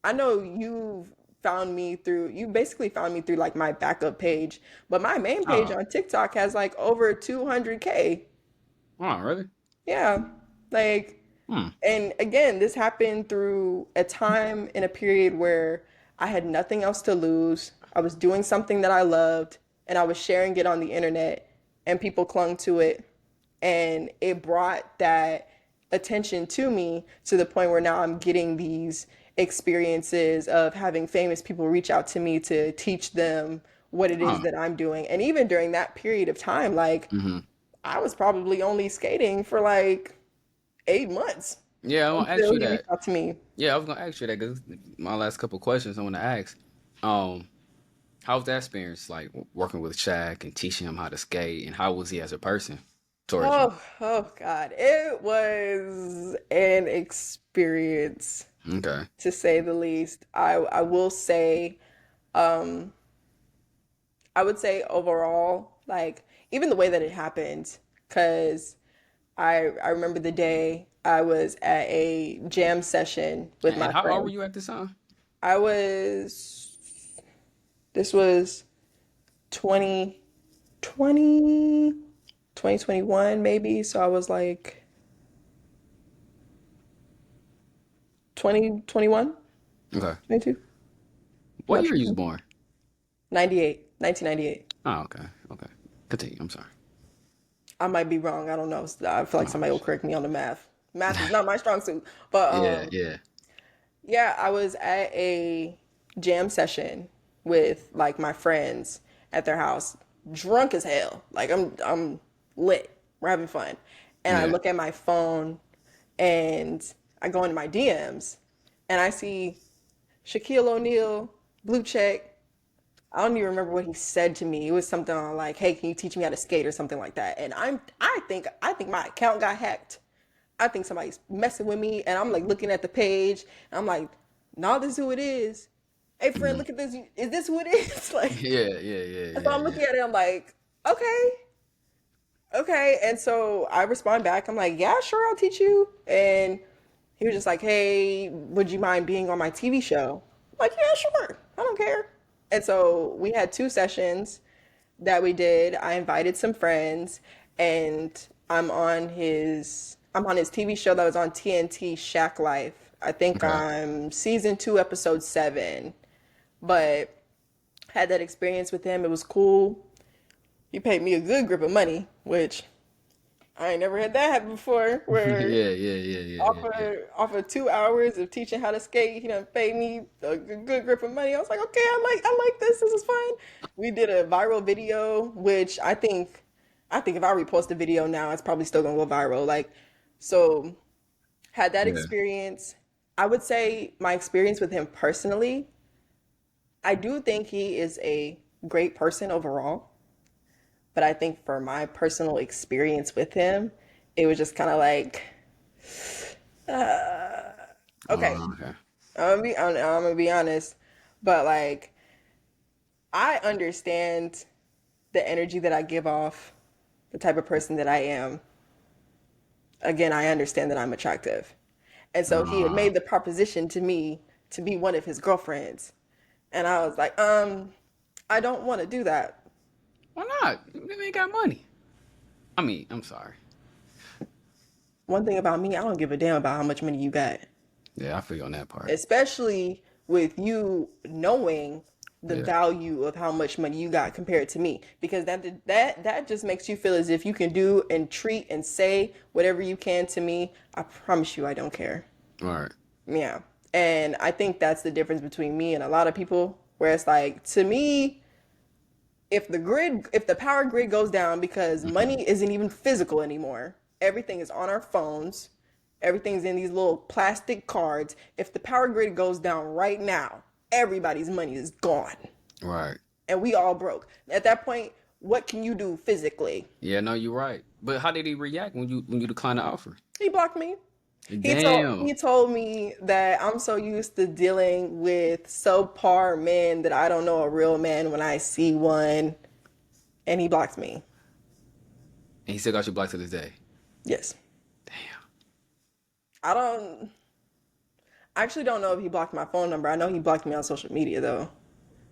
I know you basically found me through like my backup page, but my main page Oh. on TikTok has like over 200K. Oh, really? Yeah. Like, Hmm. and again, this happened through a time in a period where I had nothing else to lose. I was doing something that I loved and I was sharing it on the internet and people clung to it. And it brought that attention to me to the point where now I'm getting these experiences of having famous people reach out to me to teach them what it is Oh. that I'm doing. And even during that period of time, like Hmm. I was probably only skating for like 8 months Yeah, I want to ask until you he that. reached out to me. Yeah, I was gonna ask you that because my last couple questions I want to ask. Um, how was that experience like working with Shaq and teaching him how to skate, and how was he as a person towards you? Oh God. It was an experience Okay. to say the least. I will say, um, I would say overall, like even the way that it happened, because I remember the day I was at a jam session with And my how old were friend. you at this time? I was this was 20 20 2021 maybe. So I was like 2021, Okay. 22. I'm What not year you was sure. born? 98, 1998. Oh, okay. Okay. Continue. I'm sorry. I might be wrong. I don't know. I feel like Oh, somebody will correct me on the math. Math is not my strong suit. But yeah, yeah. yeah, I was at a jam session with like my friends at their house, drunk as hell. Like I'm lit. We're having fun. And I Yeah. look at my phone and I go into my DMs and I see Shaquille O'Neal, blue check. I don't even remember what he said to me. It was something on like, "Hey, can you teach me how to skate?" or something like that. And I think my account got hacked. I think somebody's messing with me, and I'm like looking at the page, and I'm like, "Nah, this is who it is." Hey, friend, Mhm. look at this. Is this who it is? Like, Yeah, yeah, yeah, and so yeah, I'm yeah. looking at it. I'm like, okay, okay. And so I respond back. I'm like, yeah, sure, I'll teach you. And he was just like, hey, would you mind being on my TV show? I'm like, yeah, sure. I don't care. And so we had 2 sessions that we did. I invited some friends, and I'm on his TV show that was on TNT, Shack Life. I think Okay. I'm season 2, episode 7. But had that experience with him. It was cool. He paid me a good grip of money, which I ain't never had that happen before. Where Yeah, yeah, yeah, yeah, off yeah, yeah. of off of 2 hours of teaching how to skate, he done paid me a good grip of money. I was like, okay, I like this. This is fun. We did a viral video, which I think if I repost a video now, it's probably still gonna go viral. Like, so had that Yeah. experience. I would say my experience with him personally, I do think he is a great person overall. But I think for my personal experience with him, it was just kind of like, okay, Oh, okay. I'm gonna be honest, but like I understand the energy that I give off, the type of person that I am. Again, I understand that I'm attractive. And so he had Uh, made the proposition to me to be one of his girlfriends. And I was like, I don't want to do that. Why not? They ain't got money. I mean, I'm sorry. One thing about me, I don't give a damn about how much money you got, Yeah, I feel you on that part. especially with you knowing the Yeah. value of how much money you got compared to me, because that just makes you feel as if you can do and treat and say whatever you can to me. I promise you I don't care. All right. Yeah. And I think that's the difference between me and a lot of people, where it's like, to me, if the power grid goes down, because Hmm. money isn't even physical anymore, everything is on our phones, everything's in these little plastic cards. If the power grid goes down right now, everybody's money is gone Right. and we all broke. At that point, what can you do physically? Yeah, no, you're right. But how did he react when you declined the offer? He blocked me. Damn. He told me that I'm so used to dealing with subpar men that I don't know a real man when I see one, and he blocked me. And he still got you blocked to this day. Yes. Damn. I don't I actually don't know if he blocked my phone number. I know he blocked me on social media though.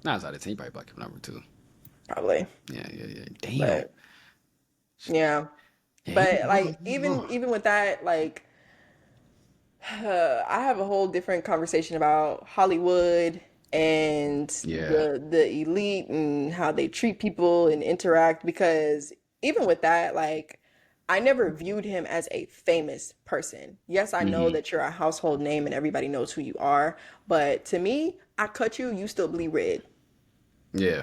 Nah, it's out of 10. You probably blocked your number too. Probably. Yeah, yeah, yeah. Damn. But yeah. Yeah, he But moving. like He moving. even with that, like I have a whole different conversation about Hollywood and Yeah. the elite and how they treat people and interact, because even with that, like I never viewed him as a famous person. Yes, I know Hmm. that you're a household name and everybody knows who you are, but to me, I cut you, you still bleed red. Yeah.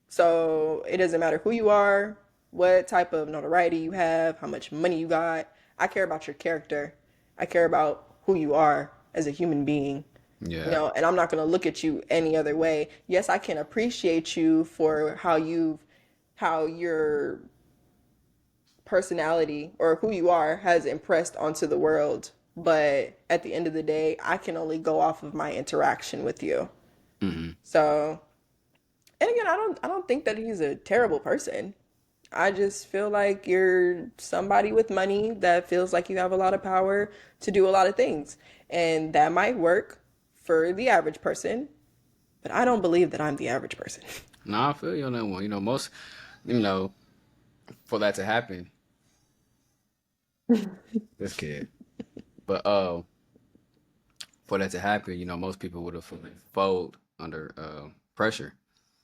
So it doesn't matter who you are, what type of notoriety you have, how much money you got. I care about your character. I care about who you are as a human being. You Yeah. know, and I'm not going to look at you any other way. Yes, I can appreciate you for how your personality or who you are has impressed onto the world. But at the end of the day, I can only go off of my interaction with you. Hmm. So, and again, I don't think that he's a terrible person. I just feel like you're somebody with money that feels like you have a lot of power to do a lot of things. And that might work for the average person, but I don't believe that I'm the average person. Nah, I feel you on that one. Most, you know, for that to happen, this kid. But for that to happen, most people would have fold under pressure.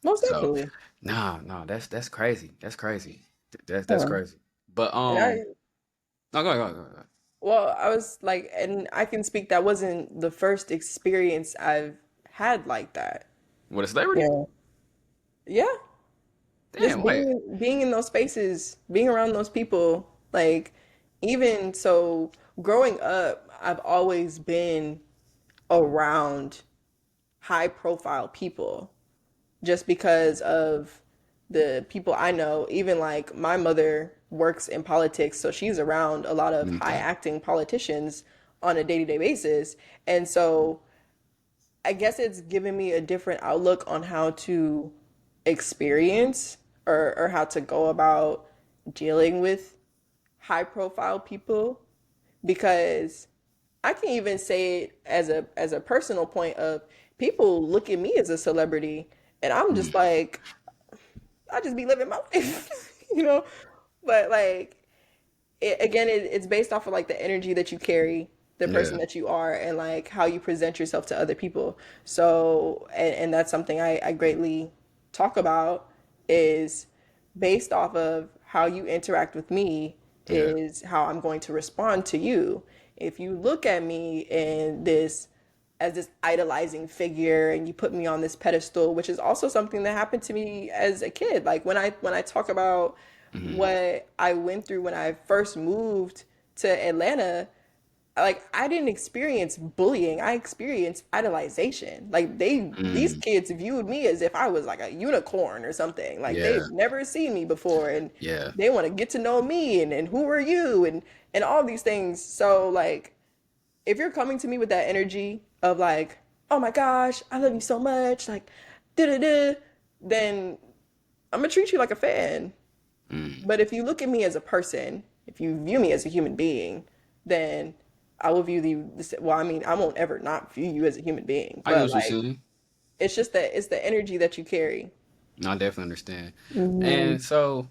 Most So, definitely. nah, that's crazy. That's crazy. That's Yeah. crazy. But And no, go ahead, go ahead, go ahead. well, I was like, and I can speak, that wasn't the first experience I've had like that. What a celebrity? Yeah. Yeah. Just Damn, wait. being in those spaces, being around those people, like even so growing up, I've always been around high profile people just because of the people I know. Even like my mother works in politics, so she's around a lot of high Okay. acting politicians on a day-to-day basis. And so I guess it's given me a different outlook on how to experience or how to go about dealing with high profile people, because I can even say it as a personal point of, people look at me as a celebrity and I'm just Mm, like, I just be living my life, you know? But like it's based off of like the energy that you carry, the person yeah, that you are, and like how you present yourself to other people. So and that's something I greatly talk about, is based off of how you interact with me yeah, is how I'm going to respond to you. If you look at me in this as this idolizing figure and you put me on this pedestal, which is also something that happened to me as a kid. Like when I talk about hmm, what I went through when I first moved to Atlanta, like I didn't experience bullying. I experienced idolization. Like these mm, kids viewed me as if I was like a unicorn or something. Like yeah, they've never seen me before and yeah, they want to get to know me and who are you and all these things. So like if you're coming to me with that energy of like, oh my gosh, I love you so much, like da da da, then I'm gonna treat you like a fan. mm, But if you look at me as a person, if you view me as a human being, then I will view well, I mean, I won't ever not view you as a human being, I get but what you're like shooting. it's just that it's the energy that you carry. I definitely understand. Hmm. And so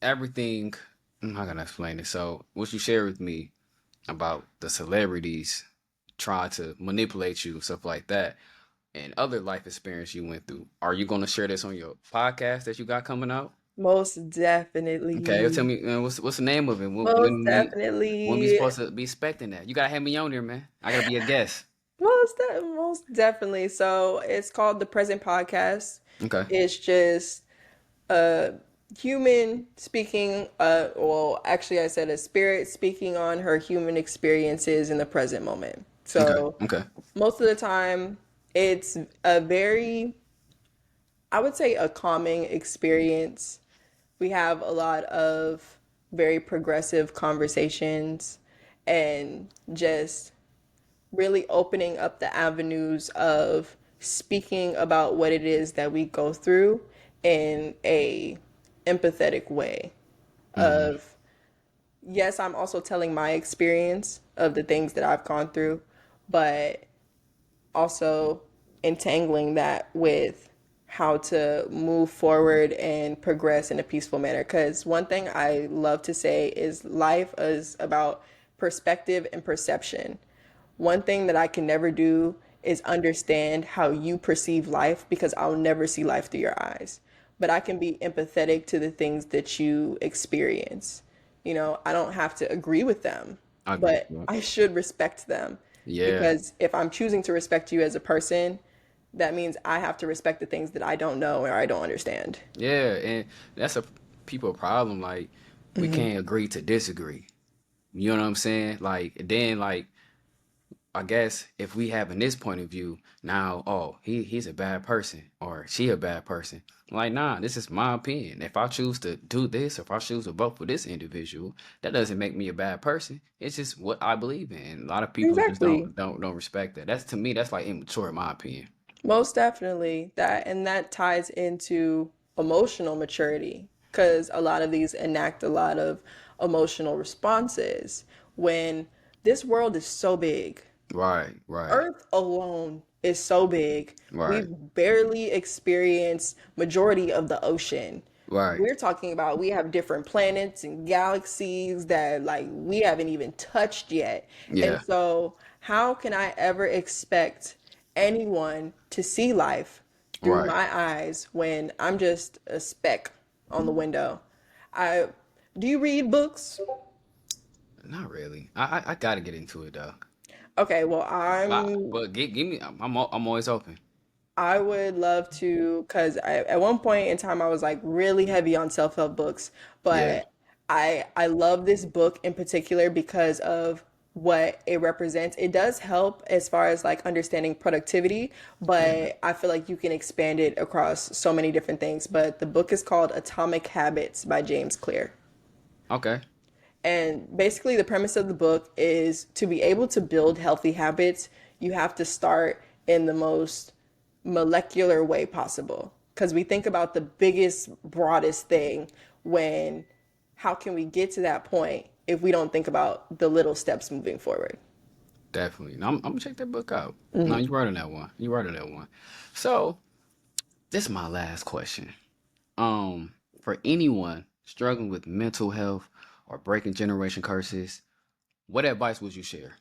everything, how can I explain it? So what you shared with me about the celebrities trying to manipulate you, stuff like that, and other life experience you went through. Are you going to share this on your podcast that you got coming out? Most Okay, tell definitely. me what's the name of it? Most When we definitely. supposed to be expecting that? You gotta have me on there, man. I gotta be a guest. Most definitely. So it's called the Present Podcast. Okay, It's just a human speaking, well, actually, I said a spirit speaking on her human experiences in the present moment. okay, So okay. most of the time, it's a very, I would say, a calming experience. We have a lot of very progressive conversations and just really opening up the avenues of speaking about what it is that we go through in a empathetic way Hmm. of, yes, I'm also telling my experience of the things that I've gone through, but also entangling that with how to move forward and progress in a peaceful manner. Because one thing I love to say is life is about perspective and perception. One thing that I can never do is understand how you perceive life because I'll never see life through your eyes. But I can be empathetic to the things that you experience. I don't have to agree with them, I agree. but I should respect them Yeah, because if I'm choosing to respect you as a person, that means I have to respect the things that I don't know or I don't understand. yeah, and that's a people problem. Like we Hmm. can't agree to disagree. You know what I'm saying? Like then, like I guess if we having this point of view now, oh, he's a bad person or she a bad person. Like, nah, this is my opinion. If I choose to do this, if I choose to vote for this individual, that doesn't make me a bad person. It's just what I believe in. And a lot of people just Exactly. don't respect that. That's to me, that's like immature in my opinion. Most definitely. That ties into emotional maturity because a lot of these enact a lot of emotional responses when this world is so big. Right, right, Earth alone is so big. right, We've barely experienced majority of the ocean. right. We're talking about we have different planets and galaxies that like we haven't even touched yet. And Yeah, so, how can I ever expect anyone to see life through right. my eyes when I'm just a speck on the window? I Do you read books? Not really. I gotta get into it though. Okay, well, But give me. I'm always open. I would love to, because at one point in time I was like really heavy on self-help books, Yeah, but I love this book in particular because of what it represents. It does help as far as like understanding productivity, yeah. but I feel like you can expand it across so many different things. But the book is called Atomic Habits by James Clear. Okay. And basically, the premise of the book is to be able to build healthy habits, you have to start in the most molecular way possible. Because we think about the biggest, broadest thing when how can we get to that point if we don't think about the little steps moving forward? Definitely. No, I'm gonna check that book out. No, you right on that one. You right on that one. So this is my last question. For anyone struggling with mental health or breaking generation curses, what advice would you share?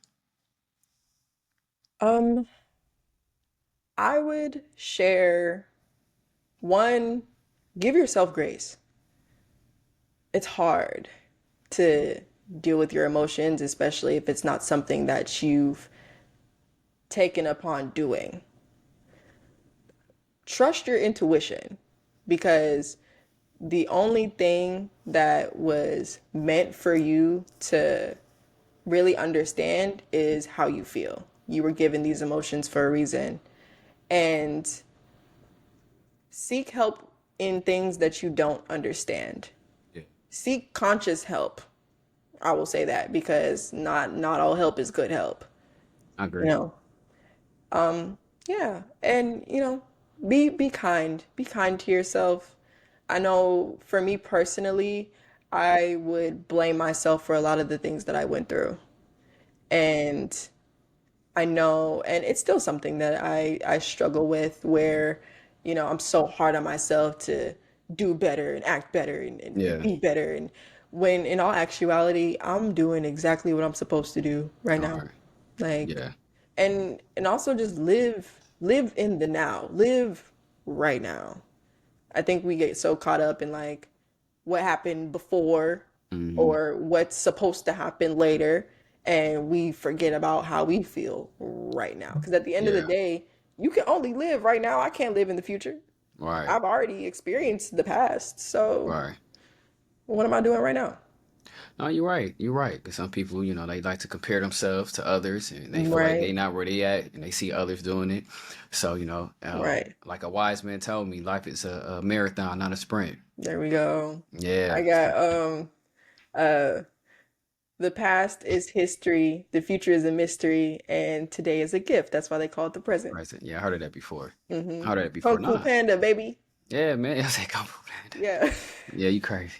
Um, I would share one, give yourself grace. It's hard to deal with your emotions, especially if it's not something that you've taken upon doing. Trust your intuition because the only thing that was meant for you to really understand is how you feel. You were given these emotions for a reason. And seek help in things that you don't understand. Yeah, Seek conscious help. I will say that because not all help is good help. I You agree. know, yeah, and be kind. Be kind to yourself. I know for me personally, I would blame myself for a lot of the things that I went through. And I know, and it's still something that I struggle with where, I'm so hard on myself to do better and act better and Yeah. be better. And when in all actuality, I'm doing exactly what I'm supposed to do right All now. right. Like, Yeah. and also just live in the now. Live right now. I think we get so caught up in like what happened before Hmm. or what's supposed to happen later, and we forget about how we feel right now. Because at the end of the Yeah. day, you can only live right now. I can't live in the future. Right. I've already experienced the past. So Right. what am I doing right now? No, you're right. You're right. Because some people, they like to compare themselves to others, and they feel like they Right, not where they at, and they see others doing it. So, right. like a wise man told me, life is a marathon, not a sprint. There we go. I Yeah. got uh the past is history, the future is a mystery, and today is a gift. That's why they call it the present. Present. Yeah, I heard of that before. Hmm. I heard of that before. Kung Fu Nah. Panda, baby. Yeah, man. I said, come on. Yeah. Yeah, you crazy.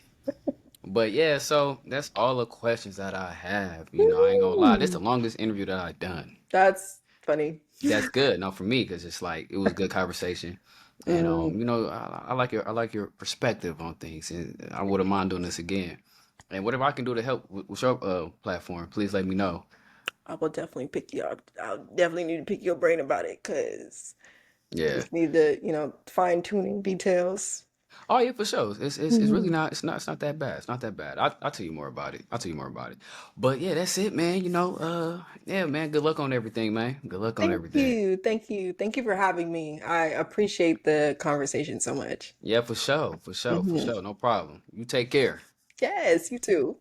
But yeah, so that's all the questions that I have. I ain't gonna lie. This is the Woo! longest interview that I've done. That's funny. That's good. Now for me, because it's like it was good conversation, and Mm, I like your perspective on things, and I wouldn't mind doing this again. And whatever I can do to help with your platform, please let me know. I will definitely pick you up. I'll definitely need to pick your brain about it because Yeah. just need the, fine tuning details. Oh yeah, for sure. It's really Mhm. not it's not that bad. It's not that bad. I'll tell you more about it. I'll tell you more about it. But yeah, that's it, man. Yeah, man. Good luck on everything, man. Good luck on Thank everything. you. Thank you. Thank you for having me. I appreciate the conversation so much. Yeah, for sure, for sure, for Hmm. sure. No problem. You take care. Yes, you too.